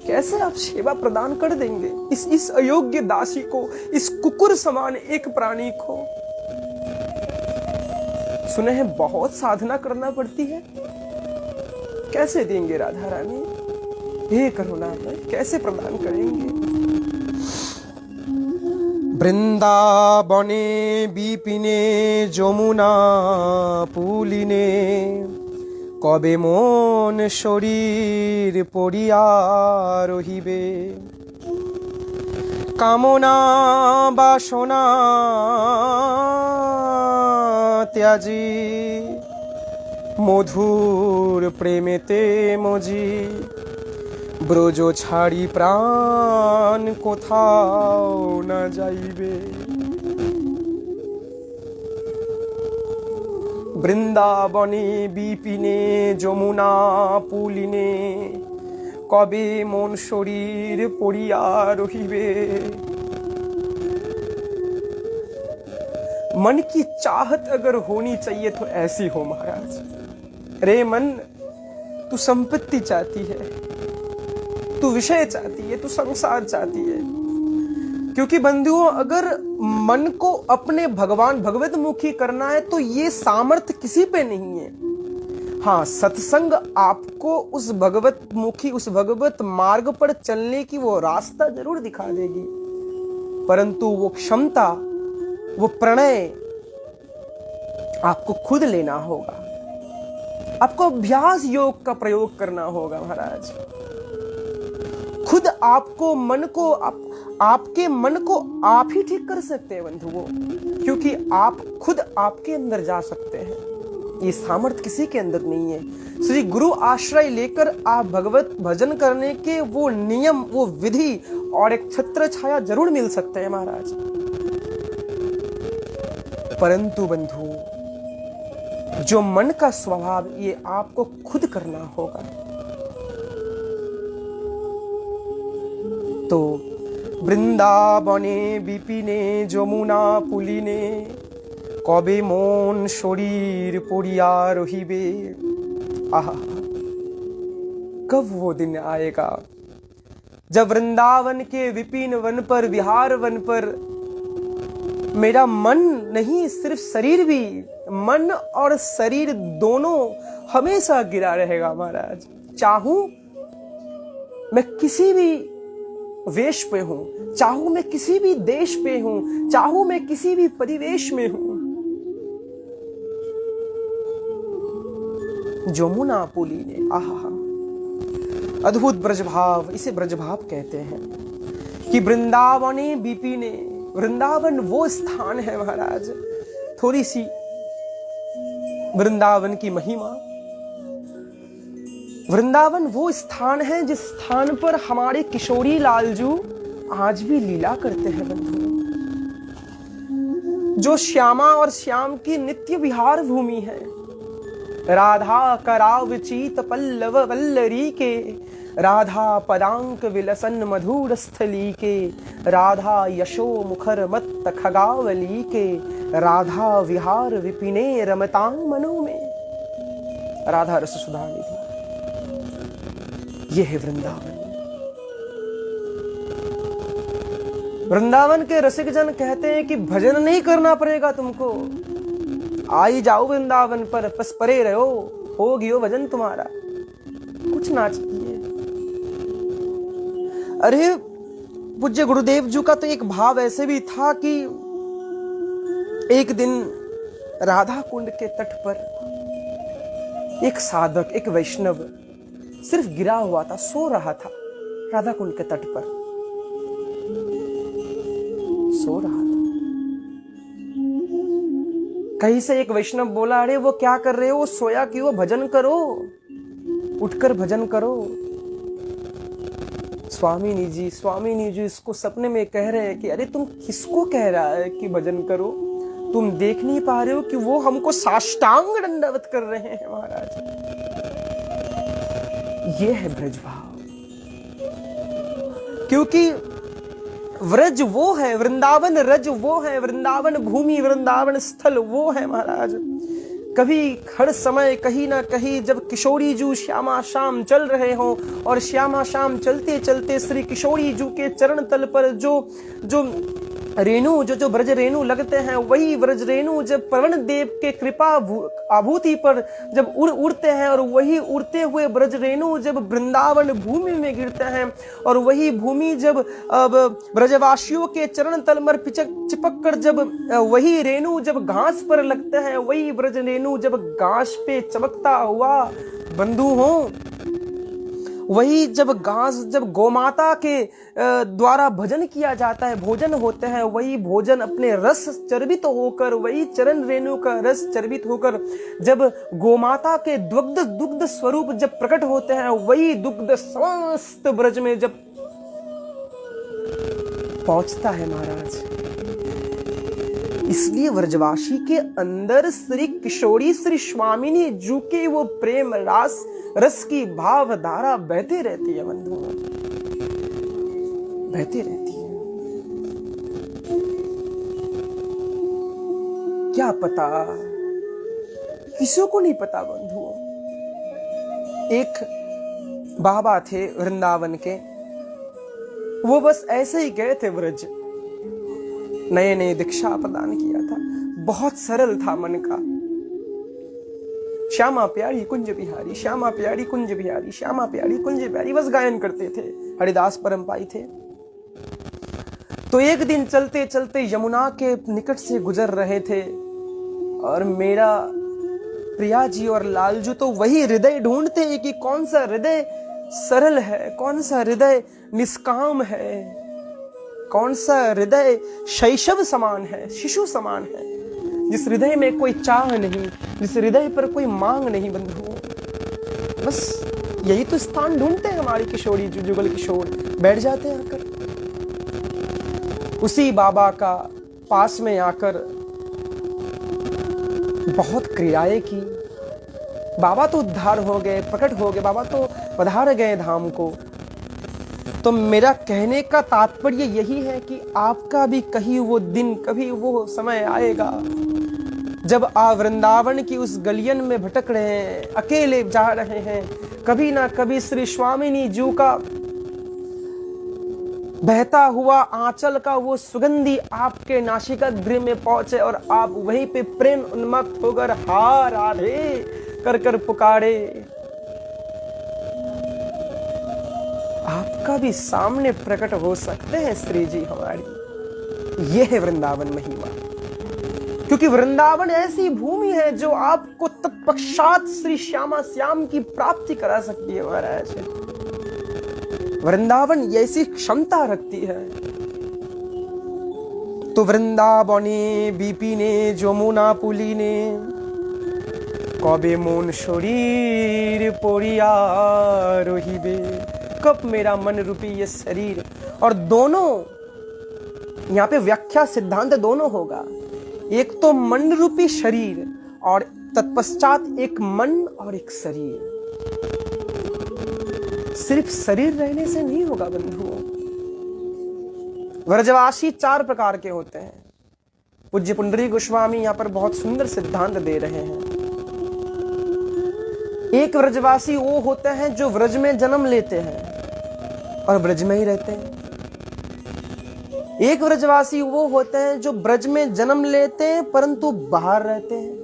कैसे आप सेवा प्रदान कर देंगे इस अयोग्य दासी को, इस कुकुर समान एक प्राणी को? सुने हैं बहुत साधना करना पड़ती है। कैसे देंगे राधा रानी? हे करुणामय, कैसे प्रदान करेंगे? वृंदावने विपिने যমুনা পুলিনে কবে মন শরীর পড়িয়া রহিবে, কামনা বাসনা ত্যাজি মধুর প্রেমেতে মজি, ব্রজ ছাড়ি প্রাণ কোথাও না যাইবে। বৃন্দাবনে বিপিনে যমুনা পুলিনে কবে মন শরীর পড়িয়া রহিবে। मन की चाहत अगर होनी चाहिए तो ऐसी हो महाराज। रे मन, तू संपत्ति चाहती है, तू विषय चाहती है, तू संसार चाहती है। क्योंकि बंधुओं, अगर मन को अपने भगवान भगवत मुखी करना है तो ये सामर्थ्य किसी पे नहीं है। हाँ, सत्संग आपको उस भगवत मुखी, उस भगवत मार्ग पर चलने की वो रास्ता जरूर दिखा देगी, परंतु वो क्षमता, वो प्रणय आपको खुद लेना होगा। आपको अभ्यास योग का प्रयोग करना होगा महाराज। खुद आपको मन को, आपके मन को आप ही ठीक कर सकते हैं बंधुओं, क्योंकि आप खुद आपके अंदर जा सकते हैं। ये सामर्थ्य किसी के अंदर नहीं है। श्री गुरु आश्रय लेकर आप भगवत भजन करने के वो नियम, वो विधि और एक छत्र छाया जरूर मिल सकते हैं महाराज। परंतु बंधु, जो मन का स्वभाव, ये आपको खुद करना होगा। तो বৃন্দাবনে বিপিনে যমুনা পুলিনে কবে মন শরীর পড়িয়া রহিবে। आहा, कब वो दिन आएगा जब वृंदावन के विपिन वन पर, विहार वन पर मेरा मन नहीं, सिर्फ शरीर भी, मन और शरीर दोनों हमेशा गिरा रहेगा महाराज। चाहूं मैं किसी भी वेश पे हूं, चाहूं मैं किसी भी देश पे हूं, चाहूं मैं किसी भी परिवेश में हूं, जमुना पुलिने। आहा, अद्भुत ब्रजभाव, इसे ब्रजभाव कहते हैं। कि वृंदावने विपिने, वृंदावन वो स्थान है महाराज। थोड़ी सी वृंदावन की महिमा। वृंदावन वो स्थान है जिस स्थान पर हमारे किशोरी लालजू आज भी लीला करते हैं बंधु, जो श्यामा और श्याम की नित्य विहार भूमि है। राधा कराव चीत पल्लव वल्लरी के, राधा पदांक विलसन मधुर स्थली के, राधा यशो मुखर मत्त खगावली के, राधा विहार विपिने रमतांग मनो में। राधा रस सुधा निधि, यह है वृंदावन। वृंदावन के रसिक जन कहते हैं कि भजन नहीं करना पड़ेगा तुमको, आई जाओ वृंदावन पर, बस परे रहो, हो गयो भजन तुम्हारा, कुछ ना चाहिए। अरे पूज्य गुरुदेव जी का तो एक भाव ऐसे भी था कि एक दिन राधा कुंड के तट पर एक साधक, एक वैष्णव सिर्फ गिरा हुआ था, सो रहा था राधा कुंड के तट पर, सो रहा था। कहीं से एक वैष्णव बोला, अरे वो क्या कर रहे हो, वो सोया क्यों, भजन करो, उठकर भजन करो। स्वामी जी इसको सपने में कह रहे हैं कि अरे तुम किसको कह रहा है कि भजन करो, तुम देख नहीं पा रहे हो कि वो हमको साष्टांग दंडवत कर रहे हैं महाराज। ये है ब्रज भाव, क्योंकि व्रज वो है, वृंदावन रज वो है, वृंदावन भूमि, वृंदावन स्थल वो है महाराज। कभी हर समय कहीं ना कहीं जब किशोरी जू श्यामा श्याम चल रहे हो और श्यामा श्याम चलते चलते श्री किशोरी जू के चरण तल पर जो रेणु, जो ब्रज रेणु लगते हैं, वही ब्रज रेणु जब पवन देव के कृपा आभूति पर जब उड़ते हैं और वही उड़ते हुए ब्रज रेणु जब वृंदावन भूमि में गिरते हैं और वही भूमि जब ब्रजवासियों के चरण तल पर चिपक कर जब वही रेणु जब घास पर लगते हैं, वही ब्रज रेणु जब घास पे चमकता हुआ बंधु हो, वही जब घास जब गोमाता के द्वारा भजन किया जाता है, भोजन होते हैं, वही भोजन अपने रस चर्बित होकर, वही चरण रेणु का रस चर्बित होकर जब गोमाता के दुग्ध स्वरूप जब प्रकट होते हैं, वही दुग्ध समस्त ब्रज में जब पहुंचता है महाराज। इसलिए व्रजवासी के अंदर श्री किशोरी श्री स्वामिनी जू के वो प्रेम रस की भाव धारा बहती रहती है बंधुओं, बहती रहती है। क्या पता, किसी को नहीं पता बंधुओं। एक बाबा थे वृंदावन के, वो बस ऐसे ही गए थे ब्रज, नए नए दीक्षा प्रदान किया था, बहुत सरल था मन का। श्यामा प्यारी कुंज बिहारी, श्यामा प्यारी कुंज बिहारी, श्यामा प्यारी कुंज बिहारी, बस गायन करते थे। हरिदास परमपाई थे। तो एक दिन चलते चलते यमुना के निकट से गुजर रहे थे और मेरा प्रिया जी और लालजू तो वही हृदय ढूंढते हैं कि कौन सा हृदय सरल है, कौन सा हृदय निष्काम है, कौन सा हृदय शैशव समान है, शिशु समान है, जिस हृदय में कोई चाह नहीं, जिस हृदय पर कोई मांग नहीं बंधुओं। बस यही तो स्थान ढूंढते हैं हमारी किशोरी जुगल किशोर, बैठ जाते हैं आकर उसी बाबा का पास में आकर बहुत क्रियाएं की। बाबा तो उद्धार हो गए, प्रकट हो गए, बाबा तो पधार गए धाम को। तो मेरा कहने का तात्पर्य यही है कि आपका भी कहीं वो दिन, कभी वो समय आएगा जब आप वृंदावन की उस गलियन में भटक रहे हैं, अकेले जा रहे हैं, कभी ना कभी श्री स्वामिनी जी का बहता हुआ आंचल का वो सुगंधी आपके नासिका गृह में पहुंचे और आप वहीं पे प्रेम उन्मत्त होकर हा राधे कर कर पुकारे। आपका भी सामने प्रकट हो सकते हैं श्री जी हमारी। ये है वृंदावन महिमा, क्योंकि वृंदावन ऐसी भूमि है जो आपको तत्पश्चात श्री श्यामा श्याम की प्राप्ति करा सकती है महाराज। वृंदावन ऐसी क्षमता रखती है। तो वृंदावने বিপিনে যমুনা পুলিনে কবে মন শরীর পড়িয়া রহিবে, कब मेरा मन रूपी ये शरीर। और दोनों यहाँ पे व्याख्या सिद्धांत दोनों होगा, एक तो मन रूपी शरीर और तत्पश्चात एक मन और एक शरीर। सिर्फ शरीर रहने से नहीं होगा बंधुओं। व्रजवासी 4 प्रकार के होते हैं। पूज्य पुंडरी गोस्वामी यहाँ पर बहुत सुंदर सिद्धांत दे रहे हैं। एक व्रजवासी वो होते हैं जो व्रज में जन्म लेते हैं और व्रज में ही रहते हैं। एक व्रजवासी वो होते हैं जो व्रज में जन्म लेते हैं परंतु बाहर रहते हैं।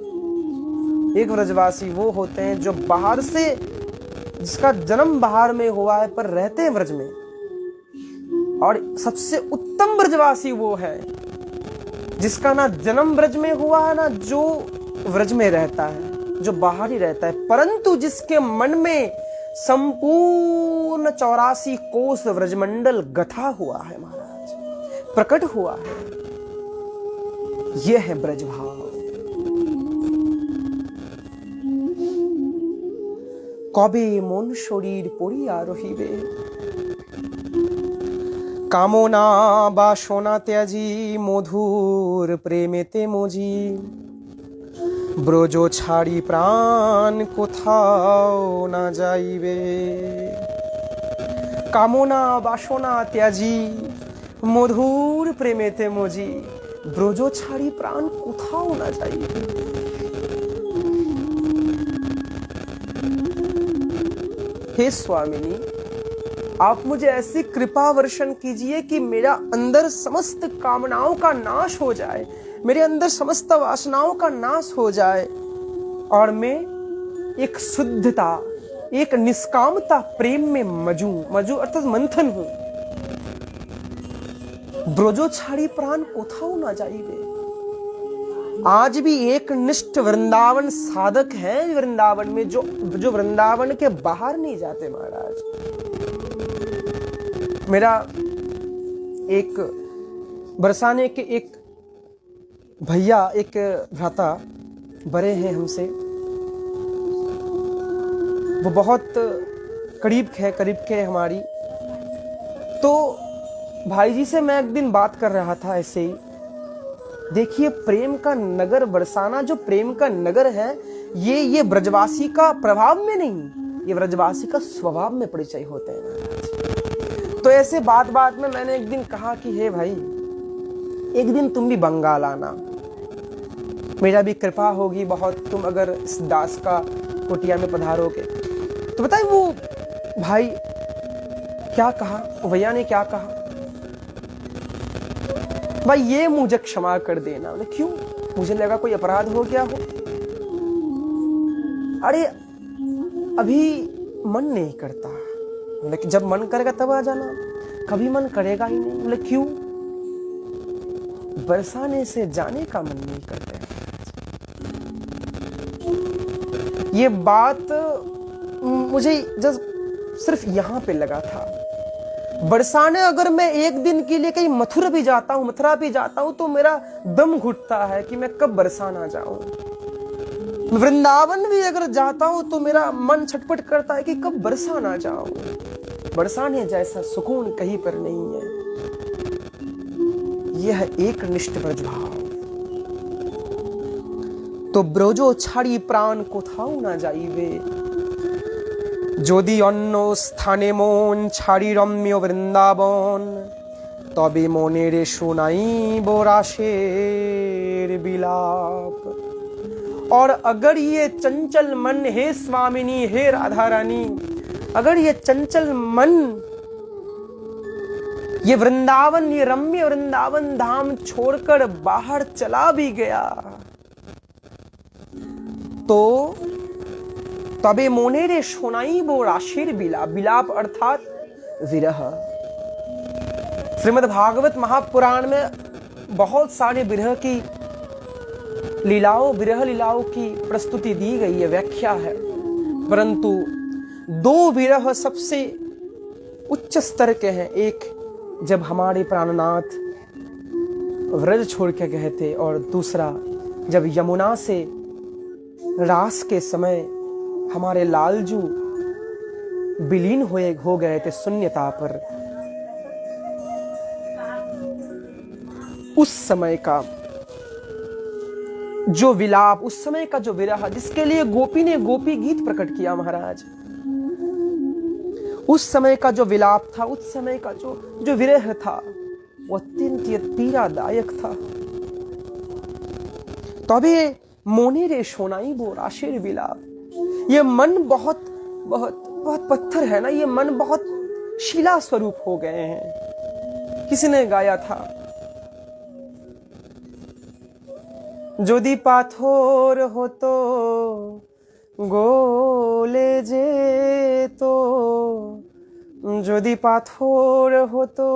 एक व्रजवासी वो होते हैं जो बाहर से, जिसका जन्म बाहर में हुआ है पर रहते हैं व्रज में। और सबसे उत्तम व्रजवासी वो है जिसका ना जन्म व्रज में हुआ है ना जो व्रज में रहता है, जो बाहर ही रहता है, परंतु जिसके मन में संपूर्ण 84 कोस व्रजमंडल गथा हुआ है महाराज, प्रकट हुआ है। यह है ब्रजभाव। कबे मन शरीर पड़िया रहिबे, कामना बासना त्याजी मधुर प्रेमेते मजी, ব্রজ ছাড়ি প্রাণ কোথাও না যাইবে। কামনা বাসনা ত্যাজি মধুর প্রেমেতে মজি, ব্রজ ছাড়ি প্রাণ কোথাও না যাইবে। हे स्वामिनी, आप मुझे ऐसी कृपा वर्षण कीजिए कि मेरा अंदर समस्त कामनाओं का नाश हो जाए, मेरे अंदर समस्त वासनाओं का नाश हो जाए और मैं एक शुद्धता, एक निष्कामता प्रेम में मजू अर्थात मंथन हूं। ब्रजो छाड़ी प्राण कोथाओ ना जाइबे। आज भी एक निष्ठ वृंदावन साधक हैं वृंदावन में, जो वृंदावन के बाहर नहीं जाते महाराज। मेरा एक बरसाने के एक भैया, एक भ्राता बड़े हैं हमसे, वो बहुत करीब के हमारी। तो भाई जी से मैं एक दिन बात कर रहा था ऐसे ही, देखिए प्रेम का नगर बरसाना जो प्रेम का नगर है, ये ब्रजवासी का प्रभाव में नहीं, ये ब्रजवासी का स्वभाव में परिचय होते हैं महाराज। तो ऐसे बात में मैंने एक दिन कहा कि हे भाई, एक दिन तुम भी बंगाल आना, मेरा भी कृपा होगी बहुत, तुम अगर इस दास का कुटिया में पधारोगे। तो बताइए वो भाई क्या कहा, भैया ने क्या कहा, भाई ये मुझे क्षमा कर देना। क्यों? मुझे लगा कोई अपराध हो गया हो। अरे अभी मन नहीं करता, लेकिन जब मन करेगा तब आ जाना, कभी मन करेगा ही नहीं। बोले क्यों? बरसाने से जाने का मन नहीं करता। ये बात मुझे जब सिर्फ यहां पे लगा था। बरसाने अगर मैं एक दिन के लिए कहीं मथुरा भी जाता हूं तो मेरा दम घुटता है कि मैं कब बरसाना जाऊं। वृंदावन भी अगर जाता हूं तो मेरा मन छटपट करता है कि कब बरसाना जाऊं। बरसाने जैसा सुकून कहीं पर नहीं है। यह एक निष्ठ ब्रजभाव। तो ब्रजो छाड़ी प्राण कोथाओ ना जाइबे, যদি অন্য স্থানে মন ছাড়ি রম্য বৃন্দাবন, তবে মনের শোনাইব রাসের বিলাপ। और अगर ये चंचल मन, हे स्वामिनी, हे राधा रानी, अगर ये चंचल मन ये वृंदावन, ये रम्य वृंदावन धाम छोड़कर बाहर चला भी गया तो तबे मोनेरे शोनाइबो राशिर बिलाप। बिलाप अर्थात विरह। श्रीमद् भागवत महापुराण में बहुत सारे विरह लीलाओं की प्रस्तुति दी गई है, व्याख्या है, परंतु 2 विरह सबसे उच्च स्तर के हैं। एक जब हमारे प्राणनाथ व्रज छोड़ के गए थे, और दूसरा जब यमुना से रास के समय हमारे लालजू विलीन हो गए थे शून्यता पर। उस समय का जो विलाप, उस समय का जो विरह, जिसके लिए गोपी ने गोपी गीत प्रकट किया महाराज, उस समय का जो विलाप था, उस समय का जो विरह था, वो अत्यंत पीड़ादायक था। तभी मोने रे शोनाई बो राशेर विलाप। ये मन बहुत बहुत बहुत पत्थर है ना, ये मन बहुत शिला स्वरूप हो गए हैं। किसी ने गाया था, যদি পাথর হতো গলে যেত, যদি পাথর হতো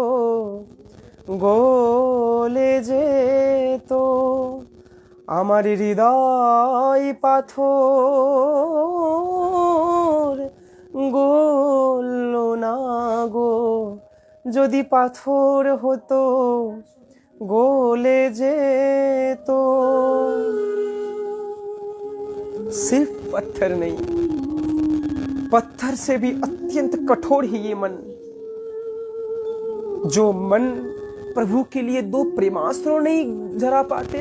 গলে যেত, আমার হৃদয় পাথর গললো না গো, যদি পাথর হতো गोले जे तो। सिर्फ पत्थर नहीं, पत्थर से भी अत्यंत कठोर ही ये मन, जो मन प्रभु के लिए दो प्रेमास्त्रों नहीं जरा पाते,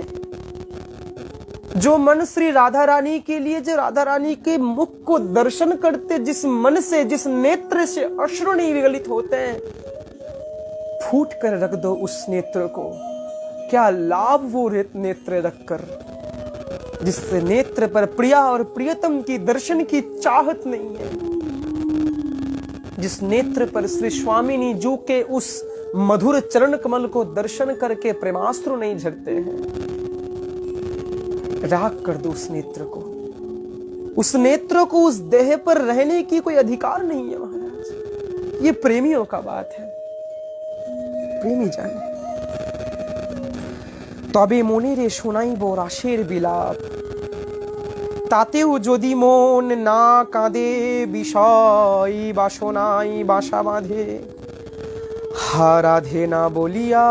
जो मन श्री राधा रानी के लिए, जो राधा रानी के मुख को दर्शन करते, जिस मन से, जिस नेत्र से अश्रु नहीं विगलित होते हैं, फूट कर रख दो उस नेत्र को। क्या लाभ वो नेत्र रखकर, जिस नेत्र पर प्रिया और प्रियतम की दर्शन की चाहत नहीं है, जिस नेत्र पर श्री स्वामिनी जू के उस मधुर चरण कमल को दर्शन करके प्रेमास्त्र नहीं झरते हैं। राग कर दो उस नेत्र को, उस नेत्र को उस देह पर रहने की कोई अधिकार नहीं है महाराज। ये प्रेमियों का बात है, प्रेमी जाने। तबे मने रे शोनाई बो राशेर বিলাপ, তাতেও যদি মন না কাঁদে বিষয় বাসনাই বাসা বাঁধে, হা রাধে না বলিয়া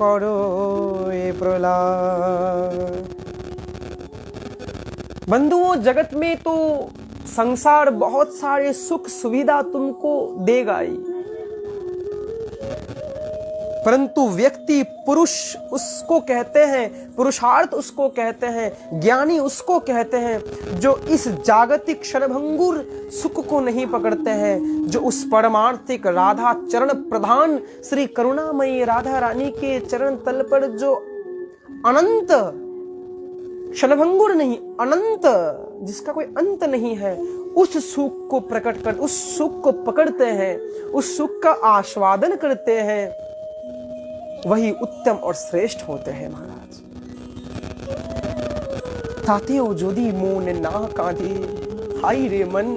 করো এ প্রলাপ। बंधुओं, जगत में तो संसार बहुत सारे सुख सुविधा तुमको देगा ही, परंतु व्यक्ति, पुरुष उसको कहते हैं, पुरुषार्थ उसको कहते हैं, ज्ञानी उसको कहते हैं जो इस जागतिक क्षणभंगुर सुख को नहीं पकड़ते हैं, जो उस परमार्थिक राधा चरण प्रधान श्री करुणामयी राधा रानी के चरण तल पर जो अनंत, क्षणभंगुर नहीं, अनंत, जिसका कोई अंत नहीं है, उस सुख को प्रकट कर, उस सुख को पकड़ते हैं, उस सुख का आस्वादन करते हैं, वही उत्तम और श्रेष्ठ होते हैं महाराज। तातेओ जोदी मोन ना कांधे, हाय रे मन।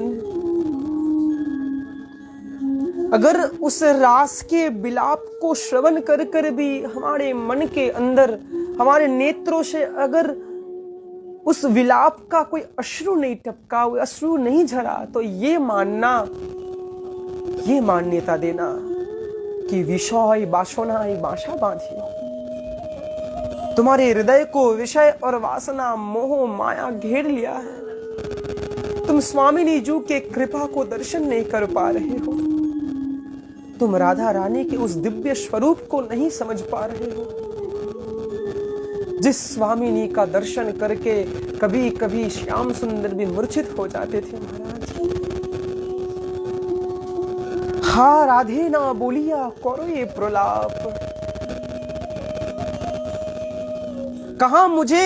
अगर उस रास के विलाप को श्रवण कर कर भी हमारे मन के अंदर, हमारे नेत्रों से अगर उस विलाप का कोई अश्रु नहीं टपका, वो अश्रु नहीं झरा, तो ये मानना, ये मान्यता देना कि विषय बासनाएं बासा बांधी, तुम्हारे हृदय को विषय और वासना, मोह, माया घेर लिया है। तुम स्वामिनी जू के कृपा को दर्शन नहीं कर पा रहे हो, तुम राधा रानी के उस दिव्य स्वरूप को नहीं समझ पा रहे हो, जिस स्वामिनी का दर्शन करके कभी कभी श्याम सुंदर भी मूर्छित हो जाते थे महाराज। हा राधे ना बोलिया करो ये प्रलाप। कहा मुझे,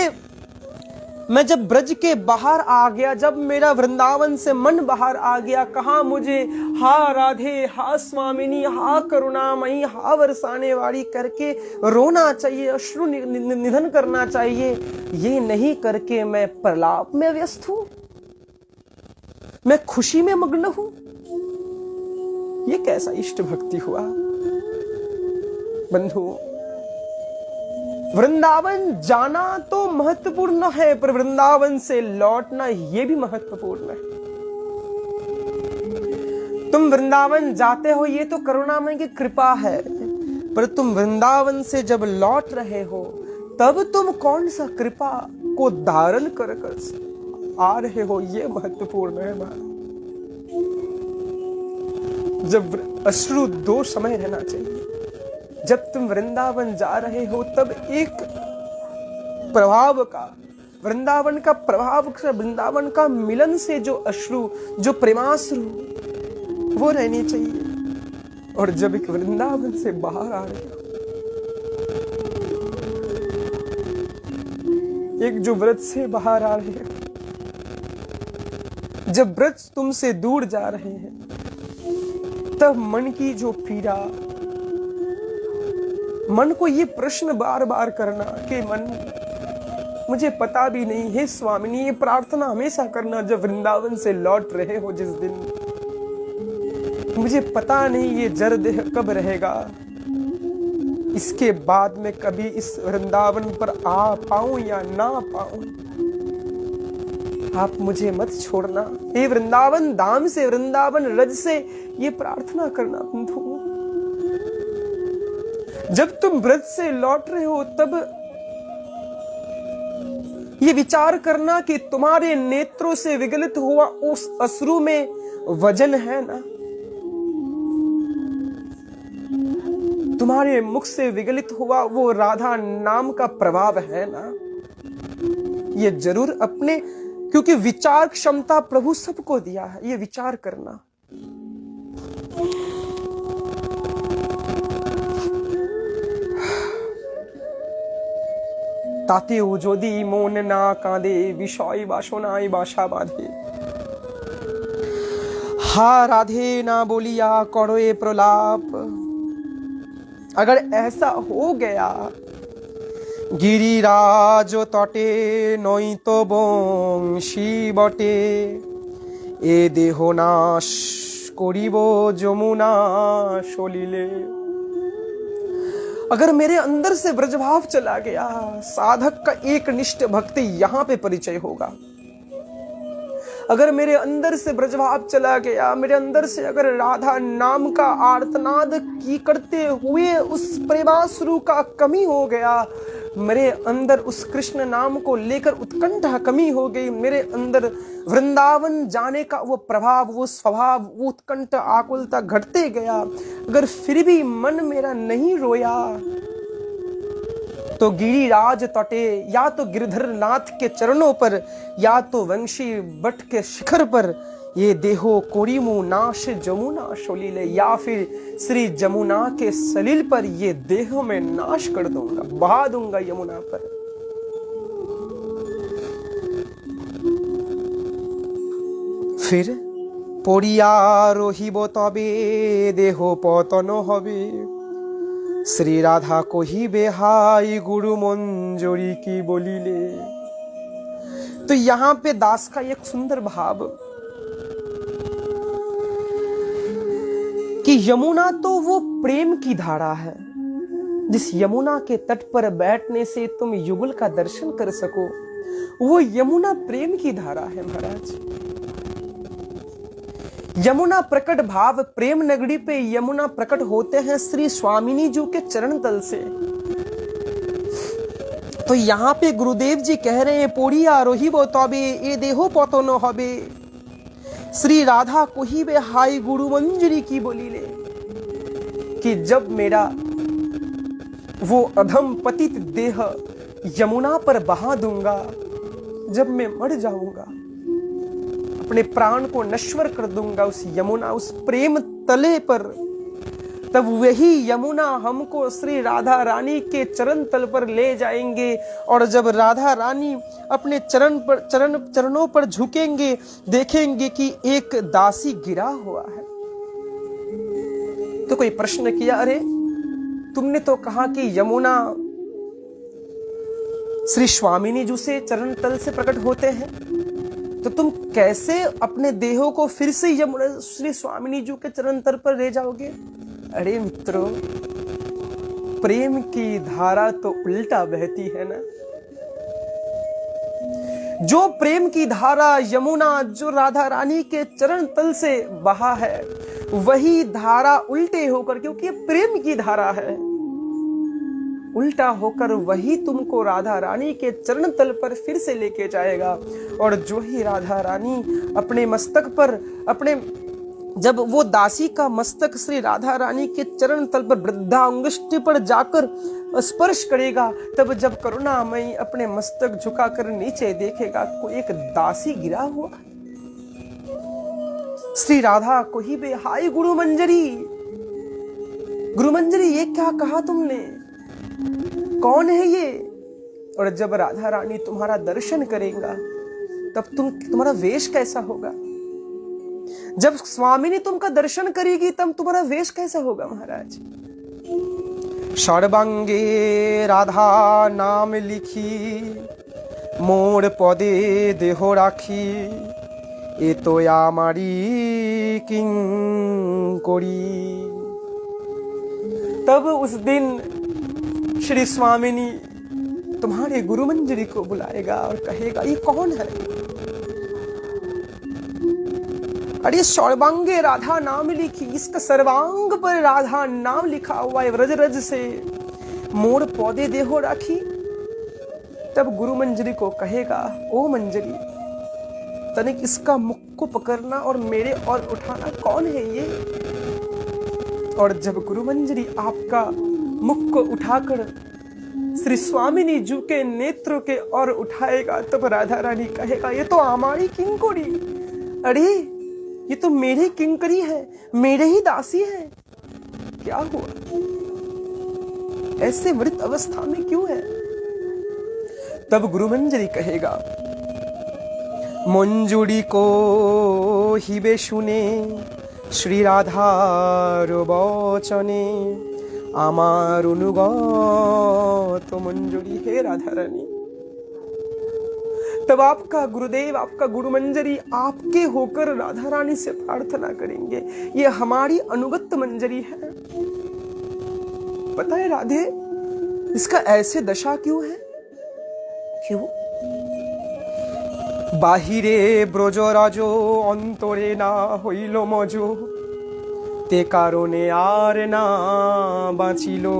मैं जब ब्रज के बाहर आ गया, जब मेरा वृंदावन से मन बाहर आ गया, कहा मुझे हा राधे, हा स्वामिनी, हा करुणामयी, हा बरसाने वाली करके रोना चाहिए, अश्रु निधन करना चाहिए। ये नहीं करके मैं प्रलाप में व्यस्त हूं, मैं खुशी में मग्न हूं। ये कैसा इष्ट भक्ति हुआ बंधु। वृंदावन जाना तो महत्वपूर्ण है, पर वृंदावन से लौटना ये भी महत्वपूर्ण है। तुम वृंदावन जाते हो ये तो करुणामय की कृपा है, पर तुम वृंदावन से जब लौट रहे हो तब तुम कौन सा कृपा को धारण कर आ रहे हो, ये महत्वपूर्ण है महाराज। जब अश्रु दो समय रहना चाहिए। जब तुम वृंदावन जा रहे हो तब एक प्रभाव का, वृंदावन का प्रभाव, वृंदावन का मिलन से जो अश्रु, जो प्रेमाश्रु, वो रहनी चाहिए। और जब एक वृंदावन से बाहर आ रहे हो, एक जो व्रत से बाहर आ रहे हैं, जब व्रत तुमसे दूर जा रहे हैं, तब मन की जो पीड़ा, मन को ये प्रश्न बार बार करना कि मन मुझे पता भी नहीं है स्वामिनी, ये प्रार्थना हमेशा करना जब वृंदावन से लौट रहे हो जिस दिन, मुझे पता नहीं ये जड़ देह कब रहेगा, इसके बाद में कभी इस वृंदावन पर आ पाऊं या ना पाऊं, आप मुझे मत छोड़ना। ये वृंदावन धाम से, वृंदावन रज से ये प्रार्थना करना बंधु। जब तुम व्रत से लौट रहे हो तब ये विचार करना कि तुम्हारे नेत्रों से विगलित हुआ उस अश्रु में वजन है ना, तुम्हारे मुख से विगलित हुआ वो राधा नाम का प्रभाव है ना, ये जरूर अपने, क्योंकि विचार क्षमता प्रभु सबको दिया है, ये विचार करना। ताते ও যদি মন না কাঁদে বিষয় বাসনায় বাসা বাঁধে, हा राधे ना बोलिया करोए प्रलाप। अगर ऐसा हो गया गिरिराज तटे नई तो बंशी बटे, ए देह नाश करिबो जमुना सलिले। अगर मेरे अंदर से ब्रजभाव चला गया, साधक का एक निष्ठ भक्ति यहां पे परिचय होगा। अगर मेरे अंदर से ब्रजभाव चला गया, मेरे अंदर से अगर राधा नाम का आर्तनाद की करते हुए उस प्रेमाश्रु का कमी हो गया, मेरे अंदर उस कृष्ण नाम को लेकर उत्कंठा कमी हो गई, मेरे अंदर वृंदावन जाने का वो प्रभाव, वो स्वभाव, वो उत्कंठा आकुलता घटते गया, अगर फिर भी मन मेरा नहीं रोया, तो गिरिराज तटे, या तो गिरधर नाथ के चरणों पर, या तो वंशी बट के शिखर पर, ये देहो कोरिमु नाश जमुना सलिले, या फिर श्री जमुना के सलील पर ये देह में नाश कर दूंगा, बहा दूंगा यमुना पर। फिर पड़िया रहिब तबे देह पतन हबे, श्री राधा कहिबे हाय गुरु मंजरी की बोलिले। तो यहां पे दास का एक सुंदर भाव कि यमुना तो वो प्रेम की धारा है, जिस यमुना के तट पर बैठने से तुम युगल का दर्शन कर सको, वो यमुना प्रेम की धारा है महाराज। यमुना प्रकट भाव, प्रेम नगरी पे यमुना प्रकट होते हैं श्री स्वामिनी जी के चरण तल से। तो यहां पे गुरुदेव जी कह रहे हैं पोड़िया रोहिबो तबे ए देहो पतन हबे, श्री राधा कहिबे हाय गुरु मंजरी की बोलिले, कि जब मेरा वो अधम पतित देह यमुना पर बहा दूंगा, जब मैं मर जाऊंगा, अपने प्राण को नश्वर कर दूंगा उस यमुना, उस प्रेम तले पर, तब वही यमुना हमको श्री राधा रानी के चरण तल पर ले जाएंगे। और जब राधा रानी अपने चरणों पर झुकेंगे, देखेंगे कि एक दासी गिरा हुआ है। तो कोई प्रश्न किया, अरे तुमने तो कहा कि यमुना श्री स्वामिनी जी से चरण तल से प्रकट होते हैं, तो तुम कैसे अपने देहों को फिर से यमुना श्री स्वामिनी जी के चरण तल पर ले जाओगे? अरे मित्रों, प्रेम की धारा तो उल्टा बहती है ना। जो प्रेम की धारा यमुना जो राधा रानी के चरण तल से बहा है, वही धारा उल्टे होकर, क्योंकि ये प्रेम की धारा है, उल्टा होकर वही तुमको राधा रानी के चरण तल पर फिर से लेके जाएगा। और जो ही राधा रानी अपने मस्तक पर, अपने जब वो दासी का मस्तक श्री राधा रानी के चरण तल पर वृद्धांगुष्टि पर जाकर स्पर्श करेगा, तब जब करुणामयी अपने मस्तक झुकाकर नीचे देखेगा, कोई एक दासी गिरा हुआ। श्री राधा को ही बे, हाय गुरु मंजरी, गुरु मंजरी ये क्या कहा तुमने, कौन है ये? और जब राधा रानी तुम्हारा दर्शन करेगा तब तुम्हारा वेश कैसा होगा? जब स्वामी ने तुमका दर्शन करेगी तब तुम्हारा वेश कैसा होगा महाराज? सर्वांगे राधा नाम लिखी, मोर पदे देह राखी, ए तो आमारी किंकरी। तब उस दिन श्री स्वामिनी तुम्हारे गुरु मंजरी को बुलाएगा और कहेगा, ये कौन है? अरे सर्वांगे राधा नाम लिखी, इसका सर्वांग पर राधा नाम लिखा हुआ है व्रज रज से, मोर पौधे देहो राखी। तब गुरु मंजरी को कहेगा, ओ मंजरी तनिक इसका मुख को पकड़ना और मेरे और उठाना, कौन है ये? और जब गुरु मंजरी आपका मुख को उठाकर श्री स्वामिनी जू के नेत्रों के और उठाएगा, तब राधा रानी कहेगा, ये तो हमारी किंकरी, अरे ये तो मेरी किंकरी है, मेरे ही दासी है, क्या हुआ? ऐसे मृत अवस्था में क्यों है? तब गुरु मंजरी कहेगा, मंजूरी को हिबे सुने श्री राधार वचने, आमार अनुगत मंजरी। हे राधा रानी, तब आपका गुरुदेव, आपका गुरु मंजरी आपके होकर राधा रानी से प्रार्थना करेंगे, ये हमारी अनुगत मंजरी है। पता है राधे, इसका ऐसे दशा क्यों है? क्यों? बाहिरे ब्रजराजो अंतरे ना हইল मजो, ते कारणे आर ना बाँचिलो।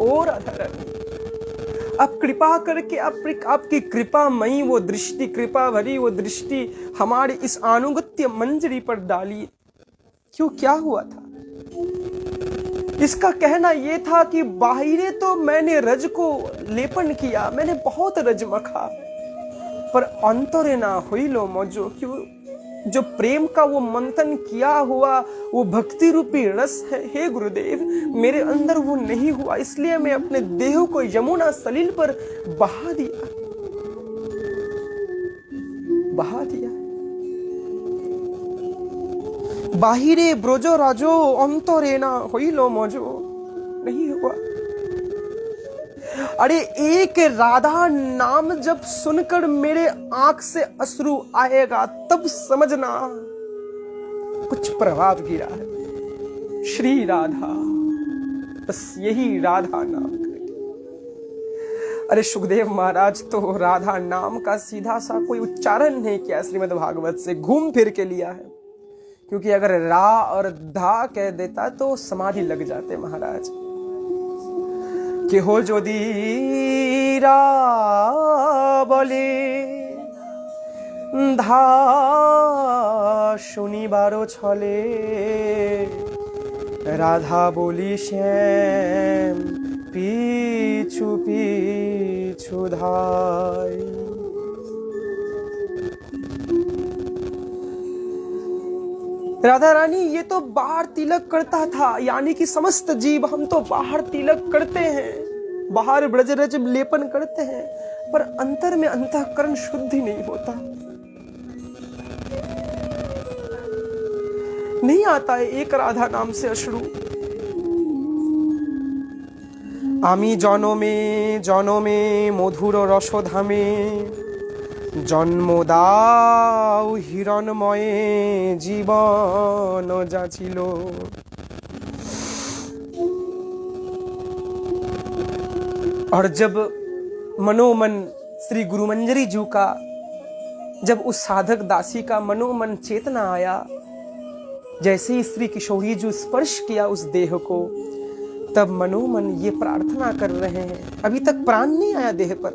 ओ राधा रानी, आप कृपा करके आपकी कृपा मई वो दृष्टि, कृपा भरी वो दृष्टि हमारे इस अनुगत्य मंजरी पर डालिए। क्यों, क्या हुआ था? इसका कहना यह था कि बाहिरे तो मैंने रज को लेपन किया, मैंने बहुत रज मखा, पर अंतरे ना हইল मजो। क्यों? जो प्रेम का वो मंथन किया हुआ वो भक्ति रूपी रस है, हे गुरुदेव, मेरे अंदर वो नहीं हुआ, इसलिए मैं अपने देह को यमुना सलील पर बहा दिया, बहा दिया। बाहिरे ब्रज राजो अंतरे ना हইল मजो, नहीं हुआ। अरे एक राधा नाम जब सुनकर मेरे आंख से अश्रु आएगा, तब समझना कुछ प्रभाव गिरा है। श्री राधा, बस यही राधा नाम करके। अरे सुखदेव महाराज तो राधा नाम का सीधा सा कोई उच्चारण नहीं किया, श्रीमद् भागवत से घूम फिर के लिया है, क्योंकि अगर रा और धा कह देता तो समाधि लग जाते महाराज। कि हो यदि रा बोले धा शुनिबारो छले, राधा बोली श्याम पीछू पीछू धाई। राधा रानी ये तो बाहर तिलक करता था, यानी कि समस्त जीव हम तो बाहर तिलक करते हैं, बाहर ब्रज रज लेपन करते हैं, पर अंतर में अंतःकरण शुद्धि नहीं होता, नहीं आता है एक राधा नाम से अश्रु। आमी जनमे जनमे मधुर रसधामे, जन्म दाओ हिरणमये जीवन जाचिलो। और जब मनोमन श्री गुरु मंजरी जी का जब उस साधक दासी का मनोमन चेतना आया, जैसे ही स्त्री किशोरी जो स्पर्श किया उस देह को, तब मनोमन ये प्रार्थना कर रहे हैं। अभी तक प्राण नहीं आया देह पर,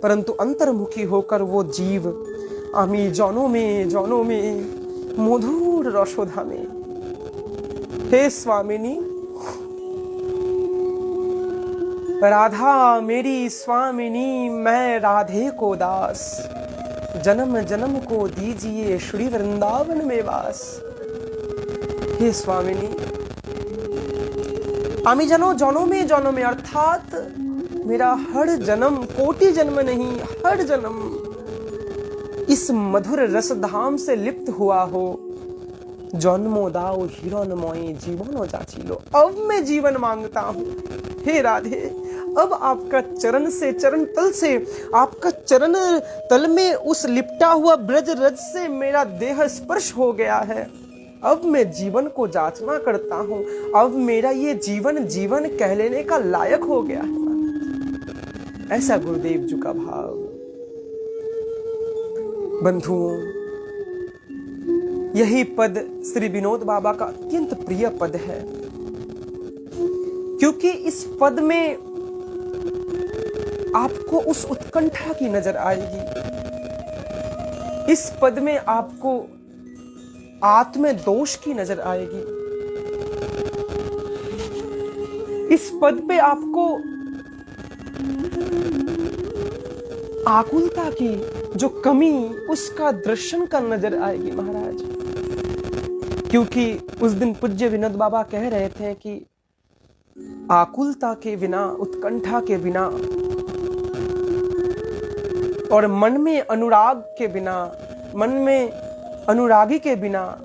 परंतु अंतर्मुखी होकर वो जीव आमी जौनों में मधुर रसोधा में, हे स्वामिनी, राधा मेरी स्वामिनी, मैं राधे को दास, जन्म जन्म को दीजिए श्री वृंदावन में वास। हे स्वामिनी, आमी जौनों में अर्थात मेरा हर जन्म, कोटि जन्म नहीं, हर जन्म इस मधुर रसधाम से लिप्त हुआ हो। जन्मो दाओ हिरणमय जीवनो जाचिलो, अब मैं जीवन मांगता हूं। हे राधे, अब आपका चरण से, चरण तल से, आपका चरण तल में उस लिपटा हुआ ब्रज रज से मेरा देह स्पर्श हो गया है। अब मैं जीवन को जांचना करता हूं। अब मेरा ये जीवन जीवन कह लेने का लायक हो गया है। ऐसा गुरुदेव जी का भाव। बंधुओं, यही पद श्री विनोद बाबा का अत्यंत प्रिय पद है, क्योंकि इस पद में आपको उस उत्कंठा की नजर आएगी। इस पद में आपको आत्म दोष की नजर आएगी। इस पद पे आपको आकुलता की जो कमी, उसका दर्शन का नजर आएगी महाराज। क्योंकि उस दिन पूज्य विनोद बाबा कह रहे थे कि आकुलता के बिना, उत्कंठा के बिना और मन में अनुराग के बिना, मन में अनुरागी के बिना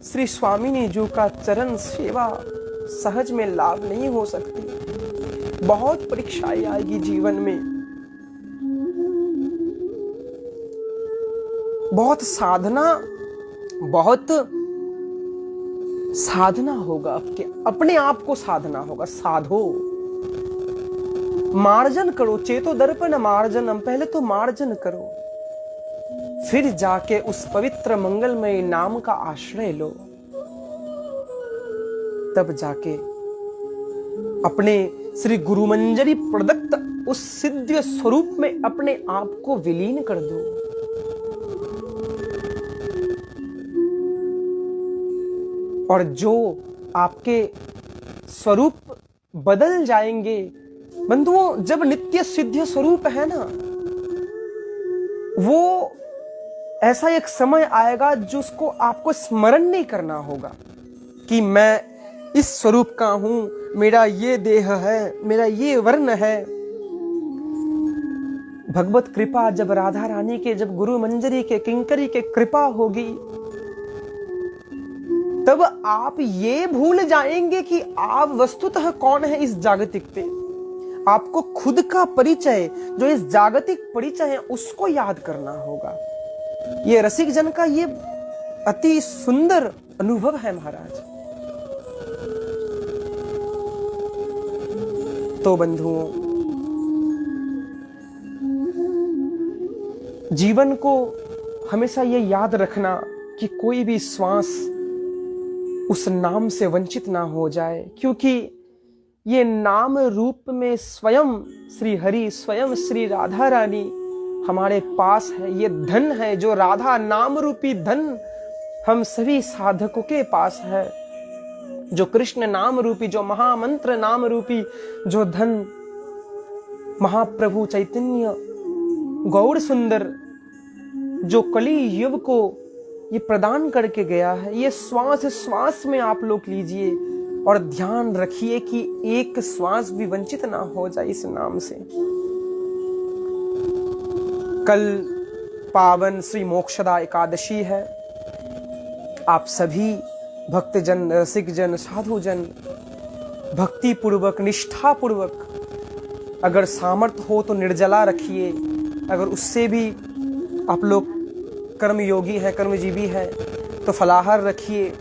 श्री स्वामिनी जी का चरण सेवा सहज में लाभ नहीं हो सकती। बहुत परीक्षाएं आएगी जीवन में, बहुत साधना होगा, आपके अपने आप को साधना होगा। साधो, मार्जन करो, चेतो दर्पण मार्जनम, पहले तो मार्जन करो, फिर जाके उस पवित्र मंगलमय नाम का आश्रय लो। तब जाके अपने श्री गुरुमंजरी प्रदत्त उस सिद्ध स्वरूप में अपने आप को विलीन कर दो। और जो आपके स्वरूप बदल जाएंगे बंधुओं, जब नित्य सिद्ध स्वरूप है ना, वो ऐसा एक समय आएगा जिसको आपको स्मरण नहीं करना होगा कि मैं इस स्वरूप का हूं, मेरा ये देह है, मेरा ये वर्ण है। भगवत कृपा जब राधा रानी के, जब गुरु मंजरी के, किंकरी के कृपा होगी, तब आप ये भूल जाएंगे कि आप वस्तुतः कौन है इस जागतिक पे। आपको खुद का परिचय, जो इस जागतिक परिचय है, उसको याद करना होगा। ये रसिक जन का ये अति सुंदर अनुभव है महाराज। तो बंधुओं, जीवन को हमेशा ये याद रखना कि कोई भी श्वास उस नाम से वंचित ना हो जाए, क्योंकि ये नाम रूप में स्वयं श्री हरि, स्वयं श्री राधा रानी हमारे पास है। ये धन है, जो राधा नाम रूपी धन हम सभी साधकों के पास है। जो कृष्ण नाम रूपी, जो महामंत्र नाम रूपी जो धन महाप्रभु चैतन्य गौर सुंदर जो कली युग को ये प्रदान करके गया है, ये श्वास श्वास में आप लोग लीजिए और ध्यान रखिए कि एक श्वास भी वंचित ना हो जाए इस नाम से। कल पावन श्री मोक्षदा एकादशी है। आप सभी भक्तजन, रसिकजन, साधुजन भक्ति पूर्वक, निष्ठा पूर्वक, अगर सामर्थ्य हो तो निर्जला रखिए, अगर उससे भी आप लोग कर्मयोगी है, कर्मजीवी है, तो फलाहार रखिए।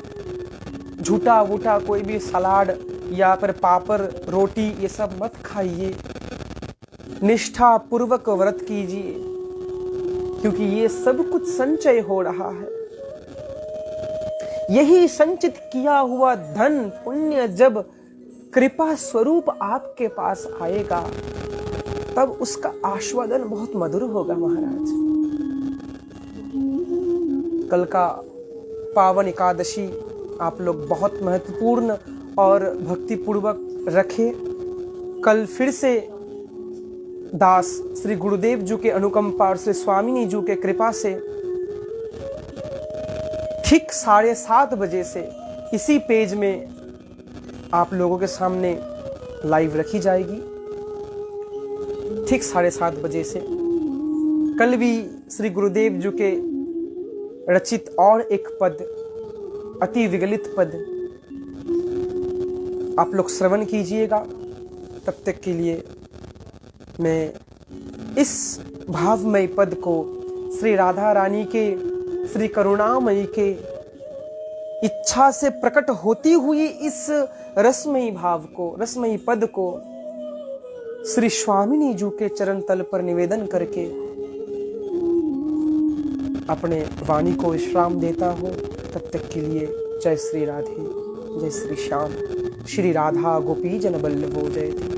झूठा वूठा कोई भी सलाद या फिर पापड़, रोटी, ये सब मत खाइए। निष्ठा पूर्वक व्रत कीजिए। क्योंकि ये सब कुछ संचय हो रहा है। यही संचित किया हुआ धन पुण्य जब कृपा स्वरूप आपके पास आएगा, तब उसका आस्वादन बहुत मधुर होगा महाराज। कल का पावन एकादशी आप लोग बहुत महत्वपूर्ण और भक्तिपूर्वक रखे। कल फिर से दास श्री गुरुदेव जी के अनुकंपा और श्री स्वामिनी जी के कृपा से ठीक 7:30 बजे से इसी पेज में आप लोगों के सामने लाइव रखी जाएगी। ठीक 7:30 बजे से कल भी श्री गुरुदेव जी के रचित और एक पद, अति विगलित पद आप लोग श्रवण कीजिएगा। तब तक के लिए मैं इस भावमय पद को श्री राधा रानी के, श्री करुणामयी के इच्छा से प्रकट होती हुई इस रसमयी भाव को, रसमयी पद को श्री स्वामिनी जी के चरण तल पर निवेदन करके अपने वाणी को विश्राम देता हूँ। तब तक के लिए जय श्री राधे, जय श्री श्याम। श्री राधा गोपी जन बल्लभो जयते।